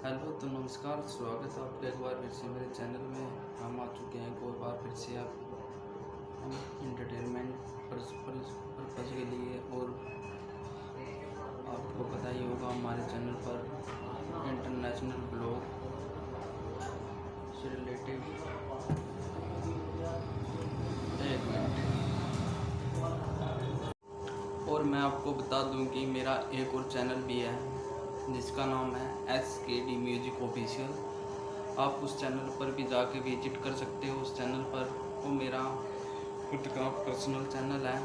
Hello तो नमस्कार, स्वागत है आपका एक बार फिर से मेरे चैनल में। हम आ चुके हैं एक और बार फिर से हम इंटरटेनमेंट पर्पज़ के लिए। और आपको पता ही होगा हमारे चैनल पर इंटरनेशनल ब्लॉग से रिलेटेड। एक मिनट। और मैं आपको बता दूं कि मेरा एक और चैनल भी है जिसका नाम है SKD म्यूजिक ऑफिशियल। आप उस चैनल पर भी जाके विजिट कर सकते हो। उस चैनल पर वो मेरा खुद का पर्सनल चैनल है।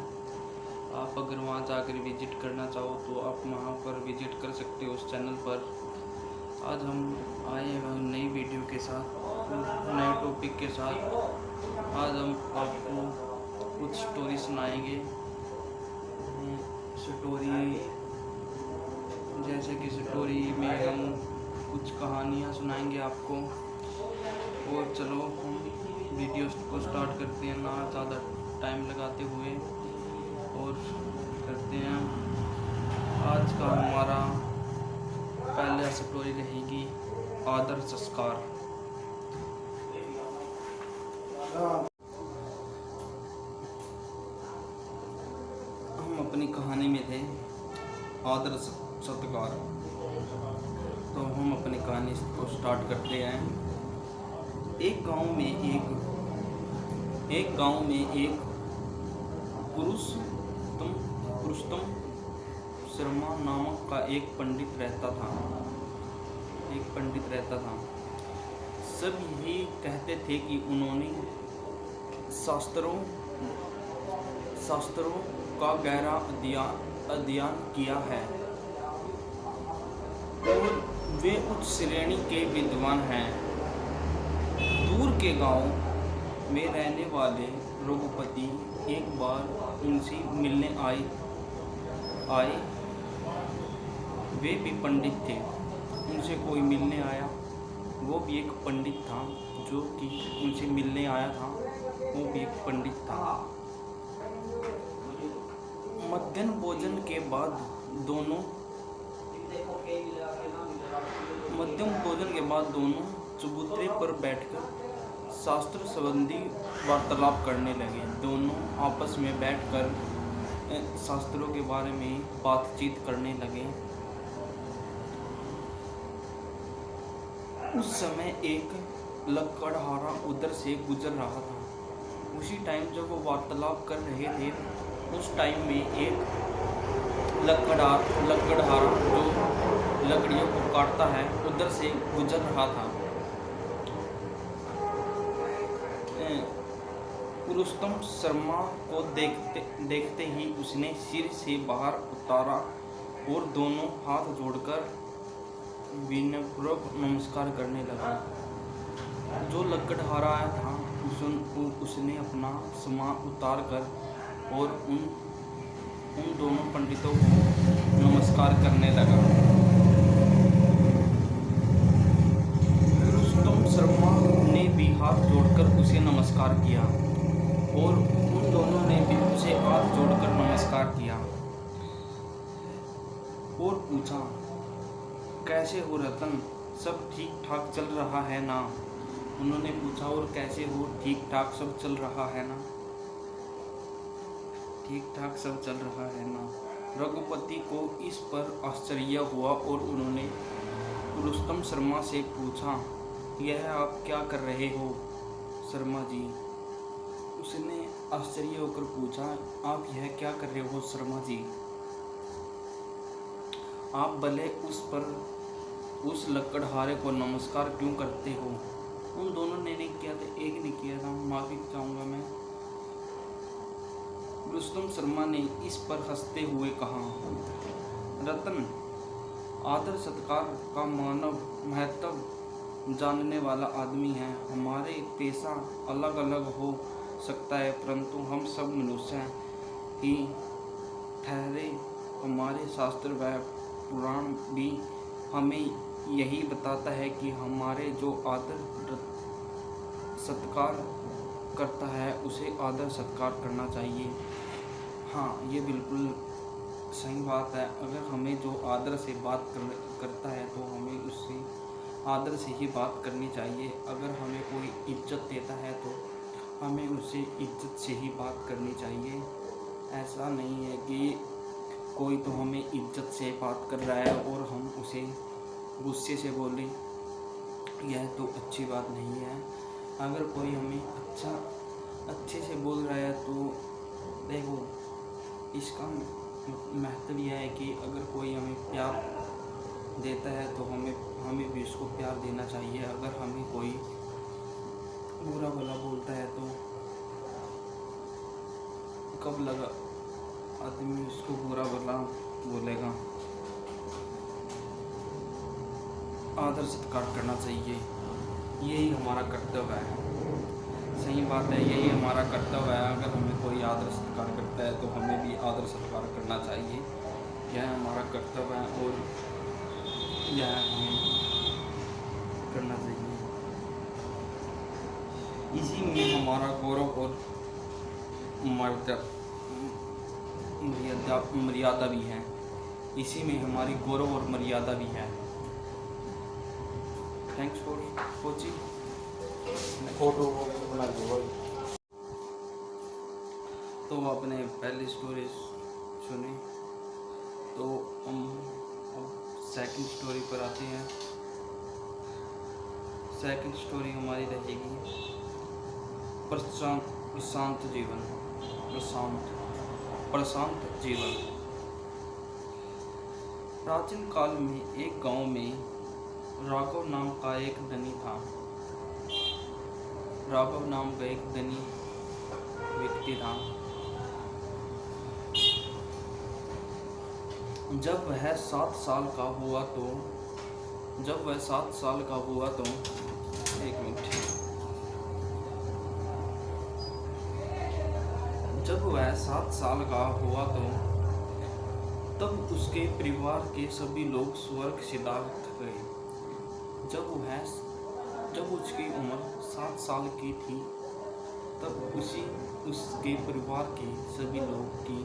आप अगर वहाँ जाकर विजिट करना चाहो तो आप वहाँ पर विजिट कर सकते हो उस चैनल पर। आज हम आए हैं नई वीडियो के साथ, नए टॉपिक के साथ। आज हम आपको कुछ स्टोरी सुनाएंगे। स्टोरी जैसे कि स्टोरी में हम कुछ कहानियाँ सुनाएंगे आपको। और चलो हम वीडियो को स्टार्ट करते हैं, ना ज़्यादा टाइम लगाते हुए, और करते हैं। आज का हमारा पहला स्टोरी रहेगी आदर संस्कार। हम अपनी कहानी में थे आदर सत्कार। तो हम अपनी कहानी को स्टार्ट करते हैं। एक गांव में एक पुरुषोत्तम शर्मा नामक का एक पंडित रहता था। सब यही कहते थे कि उन्होंने शास्त्रों का गहरा अध्ययन किया है और वे उच्च श्रेणी के विद्वान हैं। दूर के गांव में रहने वाले रघुपति एक बार उनसे मिलने आए। वे भी पंडित थे। उनसे कोई मिलने आया, वो भी एक पंडित था। जो कि उनसे मिलने आया था वो भी एक पंडित था। मध्याह्न भोजन के बाद दोनों चबूतरे पर बैठकर शास्त्र संबंधी वार्तालाप करने लगे। दोनों आपस में बैठकर शास्त्रों के बारे में बातचीत करने लगे। उस समय एक लकड़हारा उधर से गुजर रहा था। उसी टाइम जब वो वार्तालाप कर रहे थे, उस टाइम में एक लकड़हारा जो लकड़ियों को काटता है उधर से गुजर रहा था। पुरुषोत्तम शर्मा को देखते ही उसने सिर से बाहर उतारा और दोनों हाथ जोड़कर विनम्रपूर्वक नमस्कार करने लगा। जो लकड़हारा आया था उसने अपना सामान उतार कर और उन दोनों पंडितों को नमस्कार करने लगा। पुरुषोत्तम शर्मा ने भी हाथ जोड़कर उसे नमस्कार किया और उन दोनों ने भी उसे हाथ जोड़कर नमस्कार किया और पूछा, कैसे हो रतन, सब ठीक ठाक चल रहा है ना? उन्होंने पूछा, और कैसे हो, ठीक ठाक सब चल रहा है ना? ठीक ठाक सब चल रहा है ना? रघुपति को इस पर आश्चर्य हुआ और उन्होंने पुरुषोत्तम शर्मा से पूछा, यह आप क्या कर रहे हो शर्मा जी? उसने आश्चर्य होकर पूछा, आप यह क्या कर रहे हो शर्मा जी? आप भले उस लकड़हारे को नमस्कार क्यों करते हो? उन दोनों ने नहीं किया था, एक ने किया था, माफ़ी चाहूँगा मैं। पुरुषोत्तम शर्मा ने इस पर हंसते हुए कहा, रतन, आदर सत्कार का मानव महत्व जानने वाला आदमी है। हमारे पेशा अलग अलग हो सकता है, परंतु हम सब मनुष्य ही ठहरे। हमारे शास्त्र व पुराण भी हमें यही बताता है कि हमारे जो आदर सत्कार करता है उसे आदर सत्कार करना चाहिए। हाँ, ये बिल्कुल सही बात है। अगर हमें जो आदर से बात करता है तो हमें उससे आदर से ही बात करनी चाहिए। अगर हमें कोई इज्जत देता है तो हमें उससे इज्जत से ही बात करनी चाहिए। ऐसा नहीं है कि कोई तो हमें इज्जत से बात कर रहा है और हम उसे गुस्से से बोलें, यह तो अच्छी बात नहीं है। अगर कोई हमें अच्छे से बोल रहा है तो देखो, इसका महत्व यह है कि अगर कोई हमें प्यार देता है तो हमें भी उसको प्यार देना चाहिए। अगर हमें कोई बुरा भला बोलता है तो कब लगा आदमी उसको बुरा भला बोलेगा। आदर सत्कार करना चाहिए, यही हमारा कर्तव्य है। सही बात है, यही हमारा कर्तव्य है। अगर हमें कोई आदर सत्कार करता है तो हमें भी आदर सत्कार करना चाहिए। यह हमारा कर्तव्य है और यह हमें करना चाहिए। इसी में हमारा गौरव और मर्यादा भी है। इसी में हमारी गौरव और मर्यादा भी है। Thanks for watching. फोटो बना दो। तो आपने पहली स्टोरी सुनी, तो हम अब सेकंड स्टोरी पर आते हैं। सेकंड स्टोरी हमारी रहेगी प्रशांत जीवन। प्रशांत जीवन। प्राचीन काल में एक गांव में राघव नाम का एक धनी था। राघव नाम का एक धनी व्यक्ति था। जब वह 7 साल का हुआ तो एक मिनट। जब वह 7 साल का हुआ तो तब उसके परिवार के सभी लोग स्वर्ग सिधार्थ गए। जब उसकी उम्र 7 साल की थी तब उसके परिवार के सभी लोग की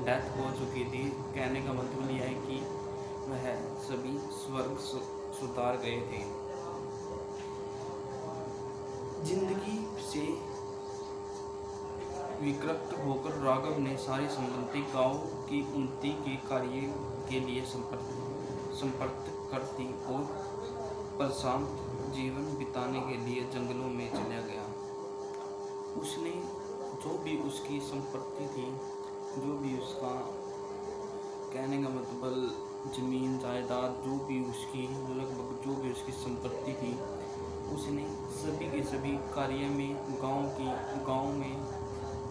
डेथ हो चुकी थी। कहने का मतलब यह है कि वह सभी स्वर्ग सुधार गए थे। जिंदगी से विरक्त होकर राघव ने सारी संपत्ति गांव की उन्नति के कार्य के लिए संपर्क कर दी और प्रशांत जीवन बिताने के लिए जंगलों में चला गया। उसने जो भी उसकी संपत्ति थी, जो भी उसका कहने का मतलब जमीन जायदाद, जो भी उसकी लगभग जो भी उसकी संपत्ति थी, उसने सभी के सभी कार्य में गांव में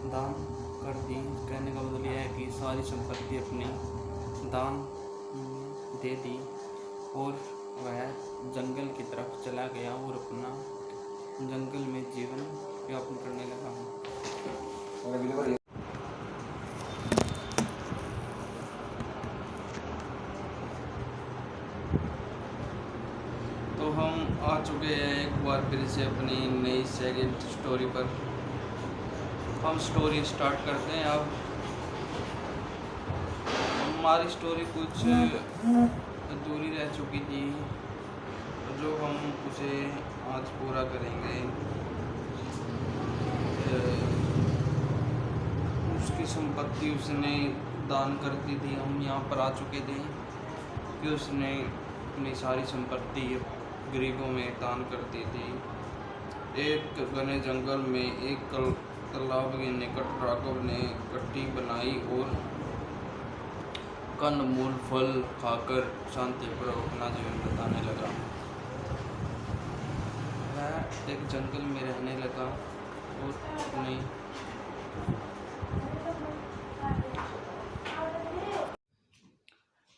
दान कर दी। कहने का मतलब यह है कि सारी संपत्ति अपने दान दे दी और वह जंगल की तरफ चला गया और अपना जंगल में जीवन यापन करने लगा। तो हम आ चुके हैं एक बार फिर से अपनी नई सेकंड स्टोरी पर। हम स्टोरी स्टार्ट करते हैं। अब हमारी स्टोरी कुछ अधूरी रह चुकी थी, जो हम उसे आज पूरा करेंगे। उसकी संपत्ति उसने दान कर दी थी। हम यहाँ पर आ चुके थे कि उसने अपनी सारी संपत्ति गरीबों में दान कर दी थी। एक घने जंगल में एक तालाब के निकट राघव ने कट्टी बनाई और कंदमूल फल खाकर शांतिपूर्वक अपना जीवन बिताने लगा। वह एक जंगल में रहने लगा और अपने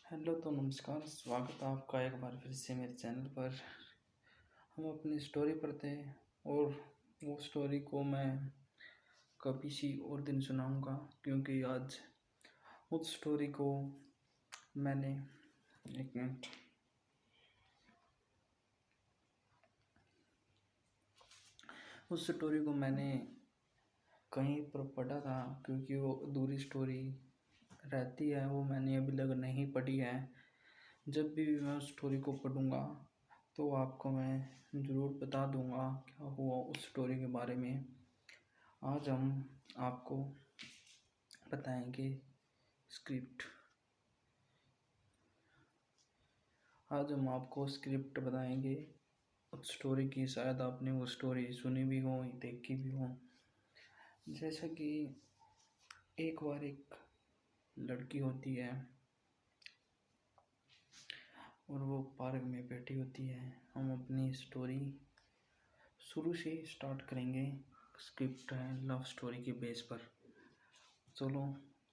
हेलो, तो नमस्कार, स्वागत है आपका एक बार फिर से मेरे चैनल पर। हम अपनी स्टोरी पढ़ते हैं और वो स्टोरी को मैं कभी सी और दिन सुनाऊंगा, क्योंकि आज उस स्टोरी को मैंने एक मिनट उस स्टोरी को मैंने कहीं पर पढ़ा था, क्योंकि वो अधूरी स्टोरी रहती है, वो मैंने अभी तक नहीं पढ़ी है। जब भी मैं उस स्टोरी को पढ़ूंगा तो आपको मैं ज़रूर बता दूंगा क्या हुआ उस स्टोरी के बारे में। आज हम आपको बताएंगे स्क्रिप्ट। आज हम आपको स्क्रिप्ट बताएंगे उस स्टोरी की। शायद आपने वो स्टोरी सुनी भी हो, देखी भी हो। जैसा कि एक बार एक लड़की होती है और वो पार्क में बैठी होती है। हम अपनी स्टोरी शुरू से स्टार्ट करेंगे। स्क्रिप्ट है लव स्टोरी के बेस पर। चलो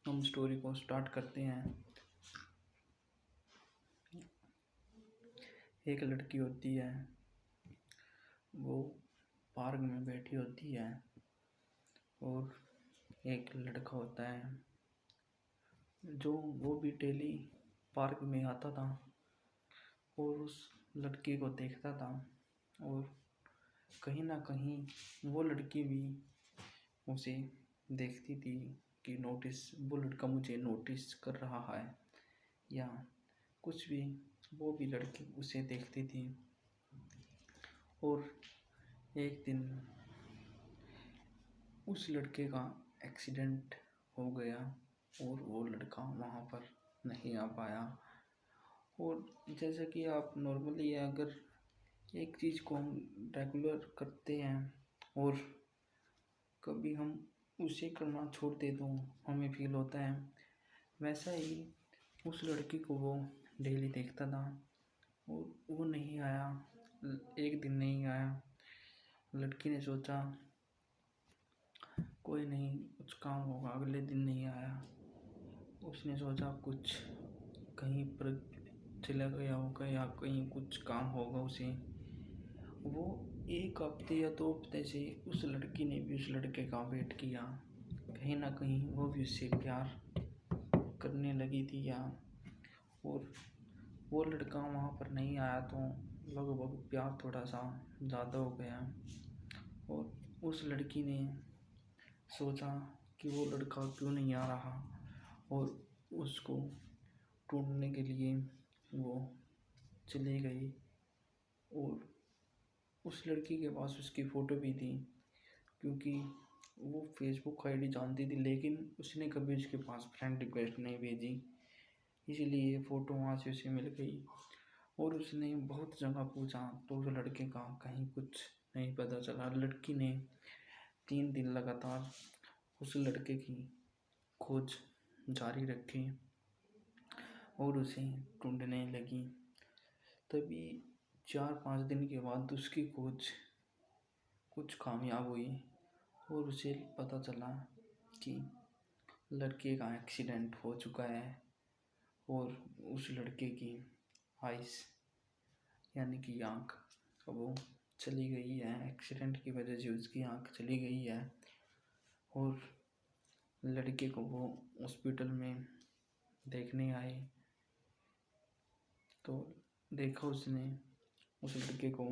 हम स्टोरी को स्टार्ट करते हैं। एक लड़की होती है, वो पार्क में बैठी होती है और एक लड़का होता है जो वो भी डेली पार्क में आता था और उस लड़की को देखता था। और कहीं ना कहीं वो लड़की भी उसे देखती थी कि वो लड़का मुझे नोटिस कर रहा है या कुछ भी। वो भी लड़की उसे देखती थी। और एक दिन उस लड़के का एक्सीडेंट हो गया और वो लड़का वहाँ पर नहीं आ पाया। और जैसा कि आप नॉर्मली अगर एक चीज़ को हम रेगुलर करते हैं और कभी हम उसे करना छोड़ दे तो हमें फील होता है, वैसा ही उस लड़की को वो डेली देखता था और वो नहीं आया। एक दिन नहीं आया। लड़की ने सोचा कोई नहीं, कुछ काम होगा। अगले दिन नहीं आया। उसने सोचा कुछ कहीं पर चला गया होगा या कहीं कुछ काम होगा उसे। वो एक हफ्ते या 2 हफ्ते से उस लड़की ने भी उस लड़के का वेट किया। कहीं ना कहीं वो भी उससे प्यार करने लगी थी या। और वो लड़का वहाँ पर नहीं आया तो लगभग प्यार थोड़ा सा ज़्यादा हो गया। और उस लड़की ने सोचा कि वो लड़का क्यों नहीं आ रहा और उसको ढूंढने के लिए वो चली गई। और उस लड़की के पास उसकी फ़ोटो भी थी क्योंकि वो फेसबुक आईडी जानती थी, लेकिन उसने कभी उसके पास फ्रेंड रिक्वेस्ट नहीं भेजी, इसलिए फ़ोटो वहाँ से उसे मिल गई। और उसने बहुत जगह पूछा तो उस लड़के का कहीं कुछ नहीं पता चला। लड़की ने 3 दिन लगातार उस लड़के की खोज जारी रखी और उसे ढूंढने लगी। तभी 4-5 दिन के बाद उसकी खोज कुछ कामयाब हुई और उसे पता चला कि लड़के का एक्सीडेंट हो चुका है और उस लड़के की आइस यानी कि आँख वो चली गई है। एक्सीडेंट की वजह से उसकी आँख चली गई है। और लड़के को वो हॉस्पिटल में देखने आए तो देखा उसने उस लड़के को।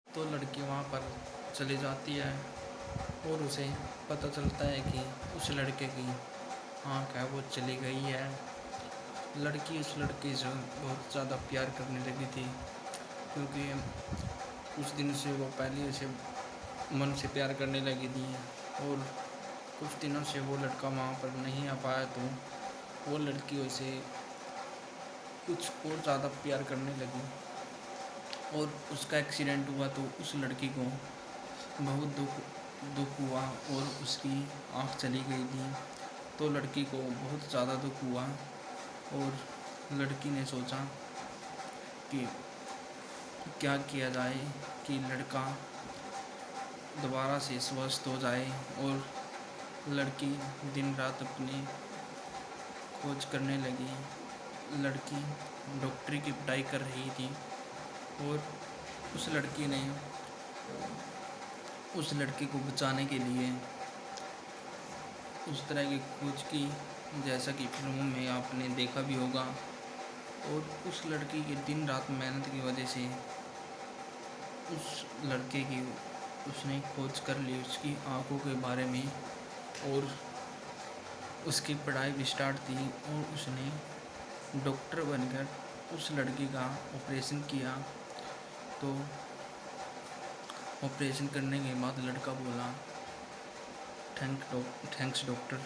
तो लड़की वहाँ पर चली जाती है और उसे पता चलता है कि उस लड़के की आँख है वो चली गई है। लड़की उस लड़के से बहुत ज़्यादा प्यार करने लगी थी क्योंकि उस दिन से वो पहले उसे मन से प्यार करने लगी थी। और कुछ दिनों से वो लड़का वहाँ पर नहीं आ पाया तो वो लड़की उसे कुछ और ज़्यादा प्यार करने लगी। और उसका एक्सीडेंट हुआ तो उस लड़की को बहुत दुख हुआ और उसकी आँख चली गई थी। तो लड़की को बहुत ज़्यादा दुख हुआ और लड़की ने सोचा कि क्या किया जाए कि लड़का दोबारा से स्वस्थ हो जाए। और लड़की दिन रात अपनी खोज करने लगी। लड़की डॉक्टरी की पढ़ाई कर रही थी और उस लड़की ने उस लड़के को बचाने के लिए उस तरह की खोज की जैसा कि फिल्मों में आपने देखा भी होगा। और उस लड़की की दिन रात मेहनत की वजह से उस लड़के की उसने खोज कर ली उसकी आँखों के बारे में और उसकी पढ़ाई भी स्टार्ट थी और उसने डॉक्टर बनकर उस लड़की का ऑपरेशन किया। तो ऑपरेशन करने के बाद लड़का बोला, थैंक्स डॉक्टर,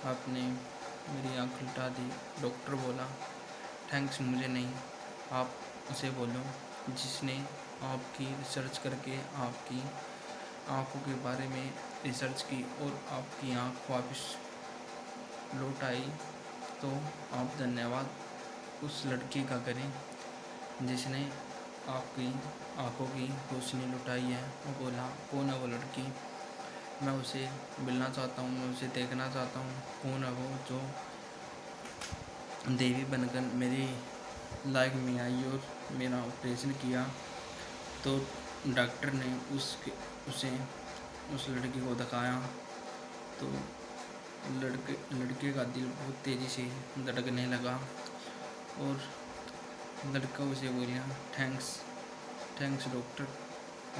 आपने मेरी आँख लुटा दी। डॉक्टर बोला, थैंक्स मुझे नहीं, आप उसे बोलो जिसने आपकी रिसर्च करके आपकी आँखों के बारे में रिसर्च की और आपकी आँख वापस लौट आई। तो आप धन्यवाद उस लड़की का करें जिसने आपकी आँखों की रोशनी लुटाई है। वो बोला, कौन है वो लड़की? मैं उसे मिलना चाहता हूँ, मैं उसे देखना चाहता हूँ। कौन है वो जो देवी बनकर मेरी लाइफ में आई और मेरा ऑपरेशन किया? तो डॉक्टर ने उसे उस लड़की को दिखाया। तो लड़के का दिल बहुत तेज़ी से धड़कने लगा और लड़का उसे बोला, थैंक्स डॉक्टर,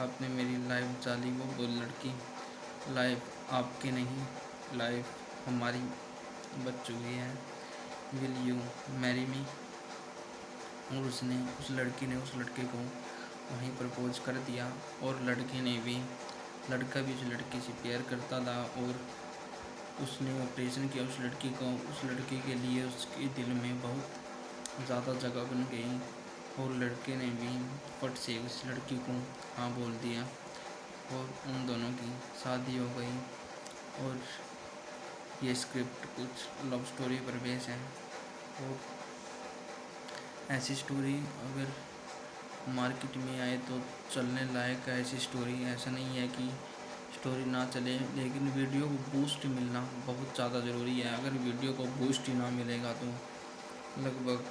आपने मेरी लाइफ बचा ली। वो बोल लड़की, लाइफ आपकी नहीं, लाइफ हमारी बच चुकी है। Will you marry me? और उस लड़की ने उस लड़के को वहीं प्रपोज कर दिया और लड़का भी उस लड़की से प्यार करता था और उसने ऑपरेशन किया उस लड़की को। उस लड़की के लिए उसके दिल में बहुत ज़्यादा जगह बन गई और लड़के ने भी फट से उस लड़की को हाँ बोल दिया और उन दोनों की शादी हो गई। और ये स्क्रिप्ट कुछ लव स्टोरी पर बेस है और ऐसी स्टोरी अगर मार्केट में आए तो चलने लायक है। ऐसी स्टोरी ऐसा नहीं है कि स्टोरी ना चले, लेकिन वीडियो को बूस्ट मिलना बहुत ज़्यादा ज़रूरी है। अगर वीडियो को बूस्ट ही ना मिलेगा तो लगभग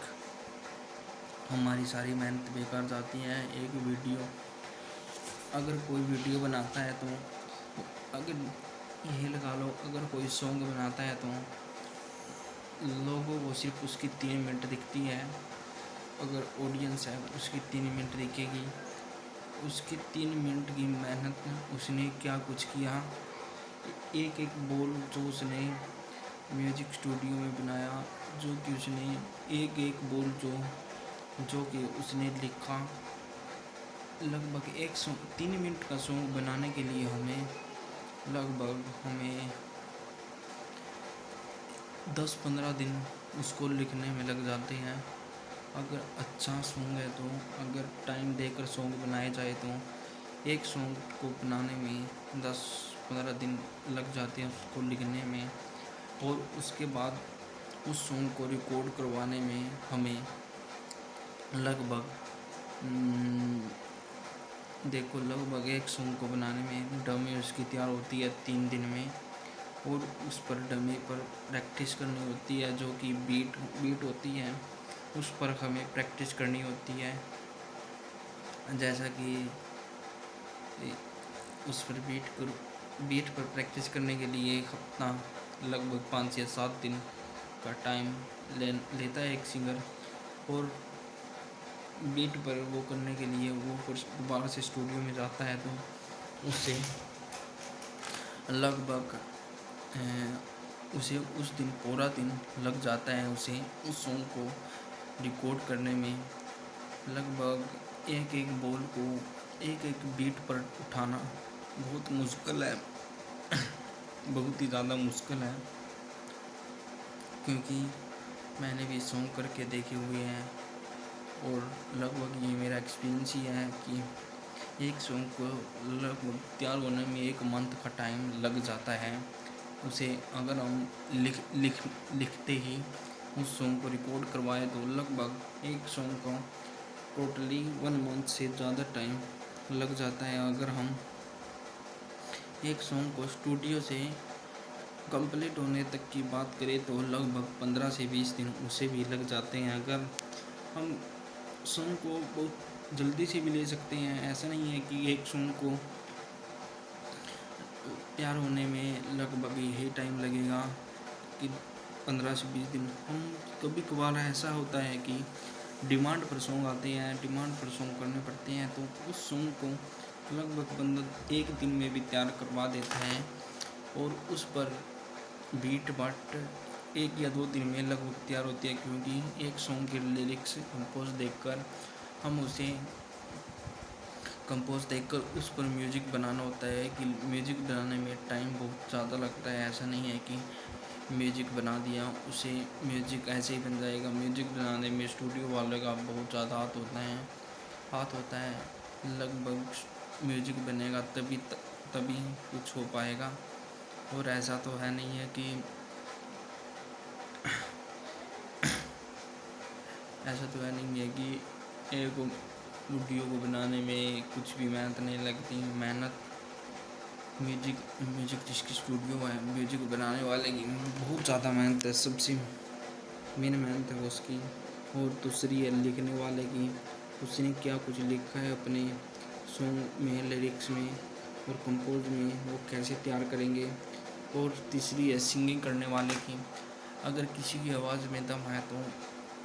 हमारी सारी मेहनत बेकार जाती है। एक वीडियो अगर कोई वीडियो बनाता है तो अगर यही लगा लो, अगर कोई सॉन्ग बनाता है तो लोगों को सिर्फ उसकी 3 मिनट दिखती है। अगर ऑडियंस है उसकी 3 मिनट दिखेगी। उसकी 3 मिनट की मेहनत, उसने क्या कुछ किया, एक एक बोल जो उसने म्यूजिक स्टूडियो में बनाया, जो कि उसने एक एक बोल जो कि उसने लिखा। लगभग एक 3 मिनट का सॉन्ग बनाने के लिए हमें 10-15 दिन उसको लिखने में लग जाते हैं। अगर अच्छा सॉन्ग है तो अगर टाइम देकर सॉन्ग बनाए जाए तो एक सॉन्ग को बनाने में 10-15 दिन लग जाते हैं उसको लिखने में। और उसके बाद उस सॉन्ग को रिकॉर्ड करवाने में हमें लगभग एक सॉन्ग को बनाने में डमी उसकी तैयार होती है 3 दिन में। और उस पर डमी पर प्रैक्टिस करनी होती है, जो कि बीट होती है उस पर हमें प्रैक्टिस करनी होती है। जैसा कि उस पर बीट पर प्रैक्टिस करने के लिए 1 हफ्ता लगभग 5 या 7 दिन का टाइम लेता है एक सिंगर। और बीट पर वो करने के लिए वो फिर दोबारा से स्टूडियो में जाता है तो उससे लगभग उसे उस दिन पूरा दिन लग जाता है उसे उस सॉन्ग को रिकॉर्ड करने में। लगभग एक एक बोल को एक एक बीट पर उठाना बहुत मुश्किल है बहुत ही ज़्यादा मुश्किल है, क्योंकि मैंने भी सॉन्ग करके देखे हुए हैं और लगभग ये मेरा एक्सपीरियंस ही है कि एक सॉन्ग को लगभग तैयार होने में 1 मंथ का टाइम लग जाता है। उसे अगर हम लिखते ही उस सॉन्ग को रिकॉर्ड करवाए तो लगभग एक सॉन्ग को टोटली 1 मंथ से ज़्यादा टाइम लग जाता है। अगर हम एक सॉन्ग को स्टूडियो से कंप्लीट होने तक की बात करें तो लगभग 15 से 20 दिन उसे भी लग जाते हैं। अगर हम सॉन्ग को बहुत जल्दी से भी ले सकते हैं, ऐसा नहीं है कि एक सॉन्ग को तैयार होने में लगभग यही टाइम लगेगा कि 15 से 20 दिन। हम कभी कभार ऐसा होता है कि डिमांड पर सॉन्ग आते हैं, डिमांड पर सॉन्ग करने पड़ते हैं, तो उस सॉन्ग को लगभग बंदा 1 दिन में भी तैयार करवा देता है और उस पर बीट बाट 1 या 2 दिन में लगभग तैयार होती है, क्योंकि एक सॉन्ग के लिरिक्स कंपोज देखकर उस पर म्यूजिक बनाना होता है। कि म्यूजिक बनाने में टाइम बहुत ज़्यादा लगता है। ऐसा नहीं है कि म्यूजिक बना दिया उसे म्यूजिक ऐसे ही बन जाएगा। म्यूजिक बनाने में स्टूडियो वाले का बहुत ज़्यादा हाथ होता है। लगभग म्यूजिक बनेगा तभी कुछ हो पाएगा। और ऐसा तो है नहीं है कि एक वीडियो को बनाने में कुछ भी मेहनत नहीं लगती। म्यूजिक जिसकी स्टूडियो है, म्यूजिक बनाने वाले की बहुत ज़्यादा मेहनत है। सबसे मेन मेहनत है उसकी। और दूसरी है लिखने वाले की, उसने क्या कुछ लिखा है अपने सॉन्ग में, लिरिक्स में और कंपोज में, वो कैसे तैयार करेंगे। और तीसरी है सिंगिंग करने वाले की, अगर किसी की आवाज़ में दम है तो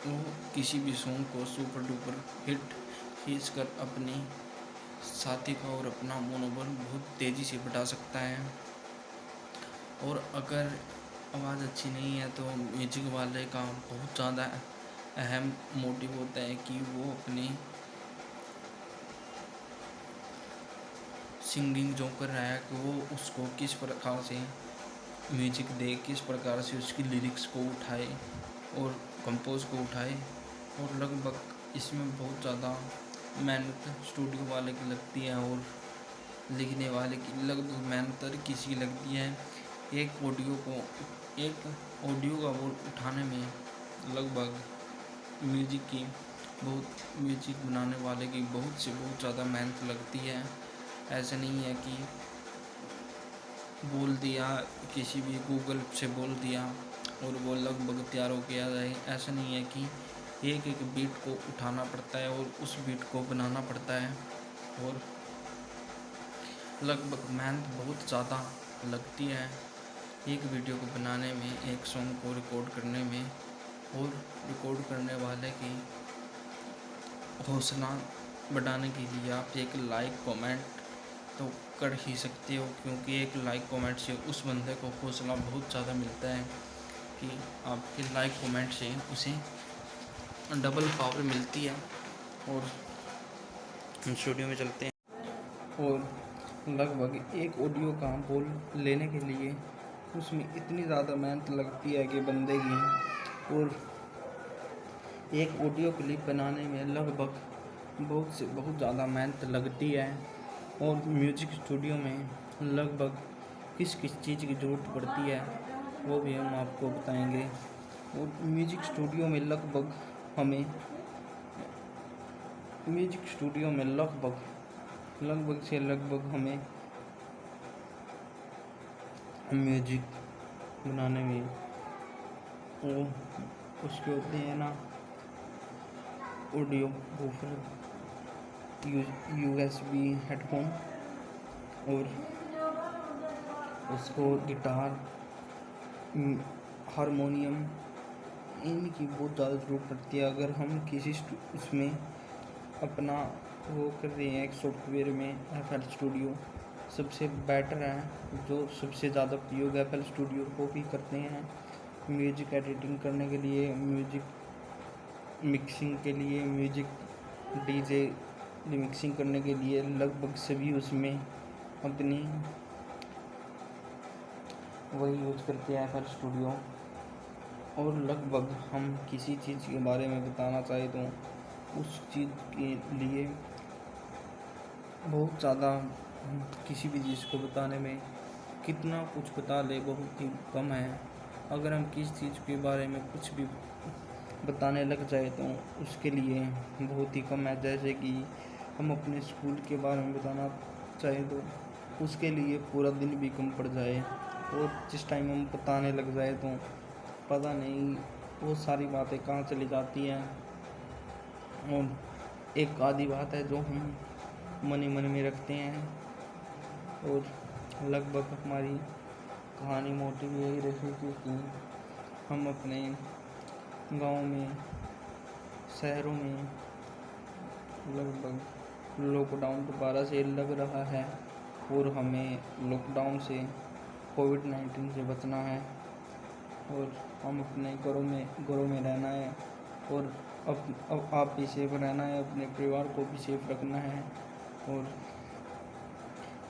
वो किसी भी सॉन्ग को सुपर डुपर हिट खींच कर अपने साथी का और अपना मनोबल बहुत तेज़ी से बढ़ा सकता है। और अगर आवाज़ अच्छी नहीं है तो म्यूजिक वाले का बहुत ज़्यादा अहम मोटिव होता है कि वो अपनी सिंगिंग जो कर रहा है कि वो उसको किस प्रकार से म्यूजिक दे, किस प्रकार से उसकी लिरिक्स को उठाए और कंपोज को उठाए। और लगभग इसमें बहुत ज़्यादा मेहनत स्टूडियो वाले की लगती है और लिखने वाले की लगभग मेहनत किसी की लगती है। एक ऑडियो का वो उठाने में लगभग म्यूजिक बनाने वाले की बहुत ज़्यादा मेहनत लगती है। ऐसा नहीं है कि बोल दिया, किसी भी गूगल से बोल दिया और वो लगभग तैयार हो गया जाए। ऐसा नहीं है कि एक बीट को उठाना पड़ता है और उस बीट को बनाना पड़ता है। और लगभग मेहनत बहुत ज़्यादा लगती है एक वीडियो को बनाने में, एक सॉन्ग को रिकॉर्ड करने में। और रिकॉर्ड करने वाले की हौसला बढ़ाने के लिए आप एक लाइक कमेंट तो कर ही सकते हो, क्योंकि एक लाइक कमेंट से उस बंदे को हौसला बहुत ज़्यादा मिलता है कि आपके लाइक कमेंट से उसे डबल पावर मिलती है। और हम स्टूडियो में चलते हैं और लगभग एक ऑडियो का बोल लेने के लिए उसमें इतनी ज़्यादा मेहनत लगती है कि बंदे की। और एक ऑडियो क्लिप बनाने में लगभग बहुत ज़्यादा मेहनत लगती है। और म्यूजिक स्टूडियो में लगभग किस चीज़ की ज़रूरत पड़ती है वो भी हम आपको बताएंगे। और म्यूजिक स्टूडियो में लगभग हमें म्यूजिक बनाने में वो उसके होते हैं ना ऑडियो बूफर, USB हेडफोन और उसको गिटार, हारमोनियम, इनकी बहुत ज़्यादा ज़रूरत पड़ती है। अगर हम किसी उसमें अपना वो कर रहे हैं एक सॉफ्टवेयर में, FL स्टूडियो सबसे बेटर है, जो सबसे ज़्यादा प्रयोग FL स्टूडियो को भी करते हैं म्यूजिक एडिटिंग करने के लिए, म्यूजिक मिक्सिंग के लिए, म्यूजिक DJ रिमिक्सिंग करने के लिए। लगभग सभी उसमें अपनी वही यूज करते हैं FL स्टूडियो। और लगभग हम किसी चीज़ के बारे में बताना चाहे तो उस चीज़ के लिए बहुत ज़्यादा, किसी भी चीज़ को बताने में कितना कुछ बता ले बहुत ही कम है। अगर हम किसी चीज़ के बारे में कुछ भी बताने लग जाए तो उसके लिए बहुत ही कम है। जैसे कि हम अपने स्कूल के बारे में बताना चाहें तो उसके लिए पूरा दिन भी कम पड़ जाए। और जिस टाइम हम बताने लग जाए तो पता नहीं वो सारी बातें कहाँ चली जाती हैं। और एक आधी बात है जो हम मन ही मन में रखते हैं। और लगभग हमारी कहानी मोटिव यही रही थी कि हम अपने गांव में, शहरों में लगभग लॉकडाउन दोबारा से लग रहा है और हमें लॉकडाउन से, कोविड-19 से बचना है। और हम अपने घरों में रहना है और अब आप भी सेफ रहना है, अपने परिवार को भी सेफ रखना है। और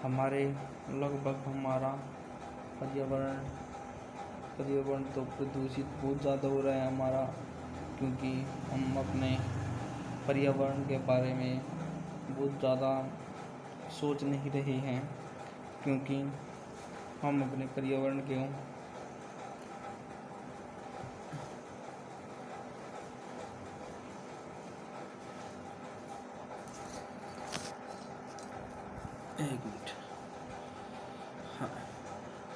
हमारे लगभग हमारा पर्यावरण तो प्रदूषित बहुत ज़्यादा हो रहा है हमारा, क्योंकि हम अपने पर्यावरण के बारे में बहुत ज़्यादा सोच नहीं रहे हैं, क्योंकि हम अपने पर्यावरण के एक मिनट हाँ,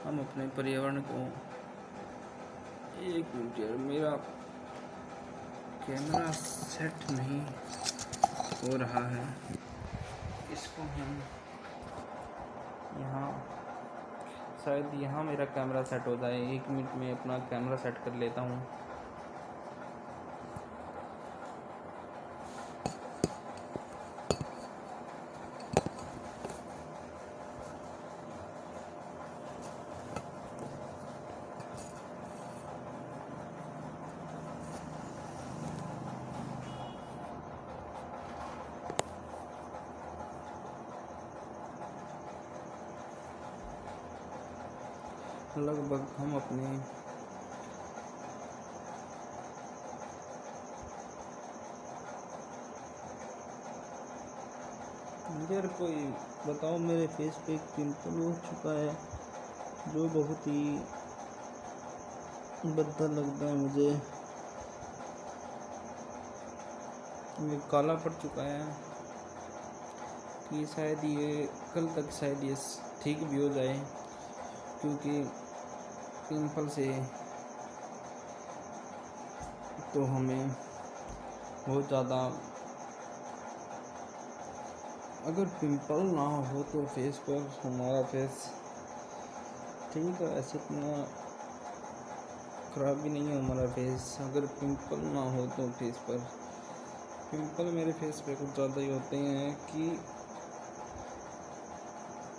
हम अपने पर्यावरण को एक मिनट यार, मेरा कैमरा सेट नहीं हो रहा है, इसको हम यहाँ शायद यहाँ मेरा कैमरा सेट हो जाए। 1 मिनट में अपना कैमरा सेट कर लेता हूँ। लगभग हम अपने यार कोई बताओ, मेरे फेस पे एक पिंपल हो चुका है जो बहुत ही भद्दा लगता है मुझे। ये काला पड़ चुका है कि शायद ये कल तक शायद ये ठीक भी हो जाए, क्योंकि पिंपल से तो हमें बहुत ज़्यादा, अगर पिंपल ना हो तो फेस पर हमारा फेस ठीक है, ऐसे इतना ख़राब भी नहीं है हमारा फेस। अगर पिंपल ना हो तो फेस पर, पिंपल मेरे फेस पे कुछ ज़्यादा ही होते हैं कि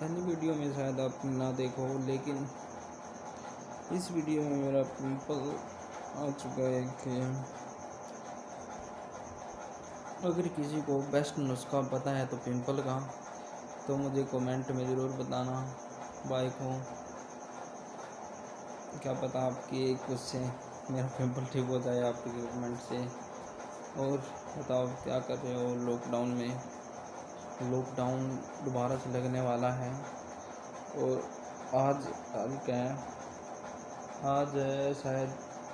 पहली वीडियो में शायद आप ना देखो, लेकिन इस वीडियो में मेरा पिंपल आ चुका है कि अगर किसी को बेस्ट नुस्खा पता है तो पिंपल का, तो मुझे कमेंट में ज़रूर बताना। बाय को क्या पता आपकी एक उससे मेरा पिंपल ठीक हो जाए आपके कमेंट से। और बताओ क्या कर रहे हो लॉकडाउन में? लॉकडाउन दोबारा से लगने वाला है। और आज क्या है, आज है शायद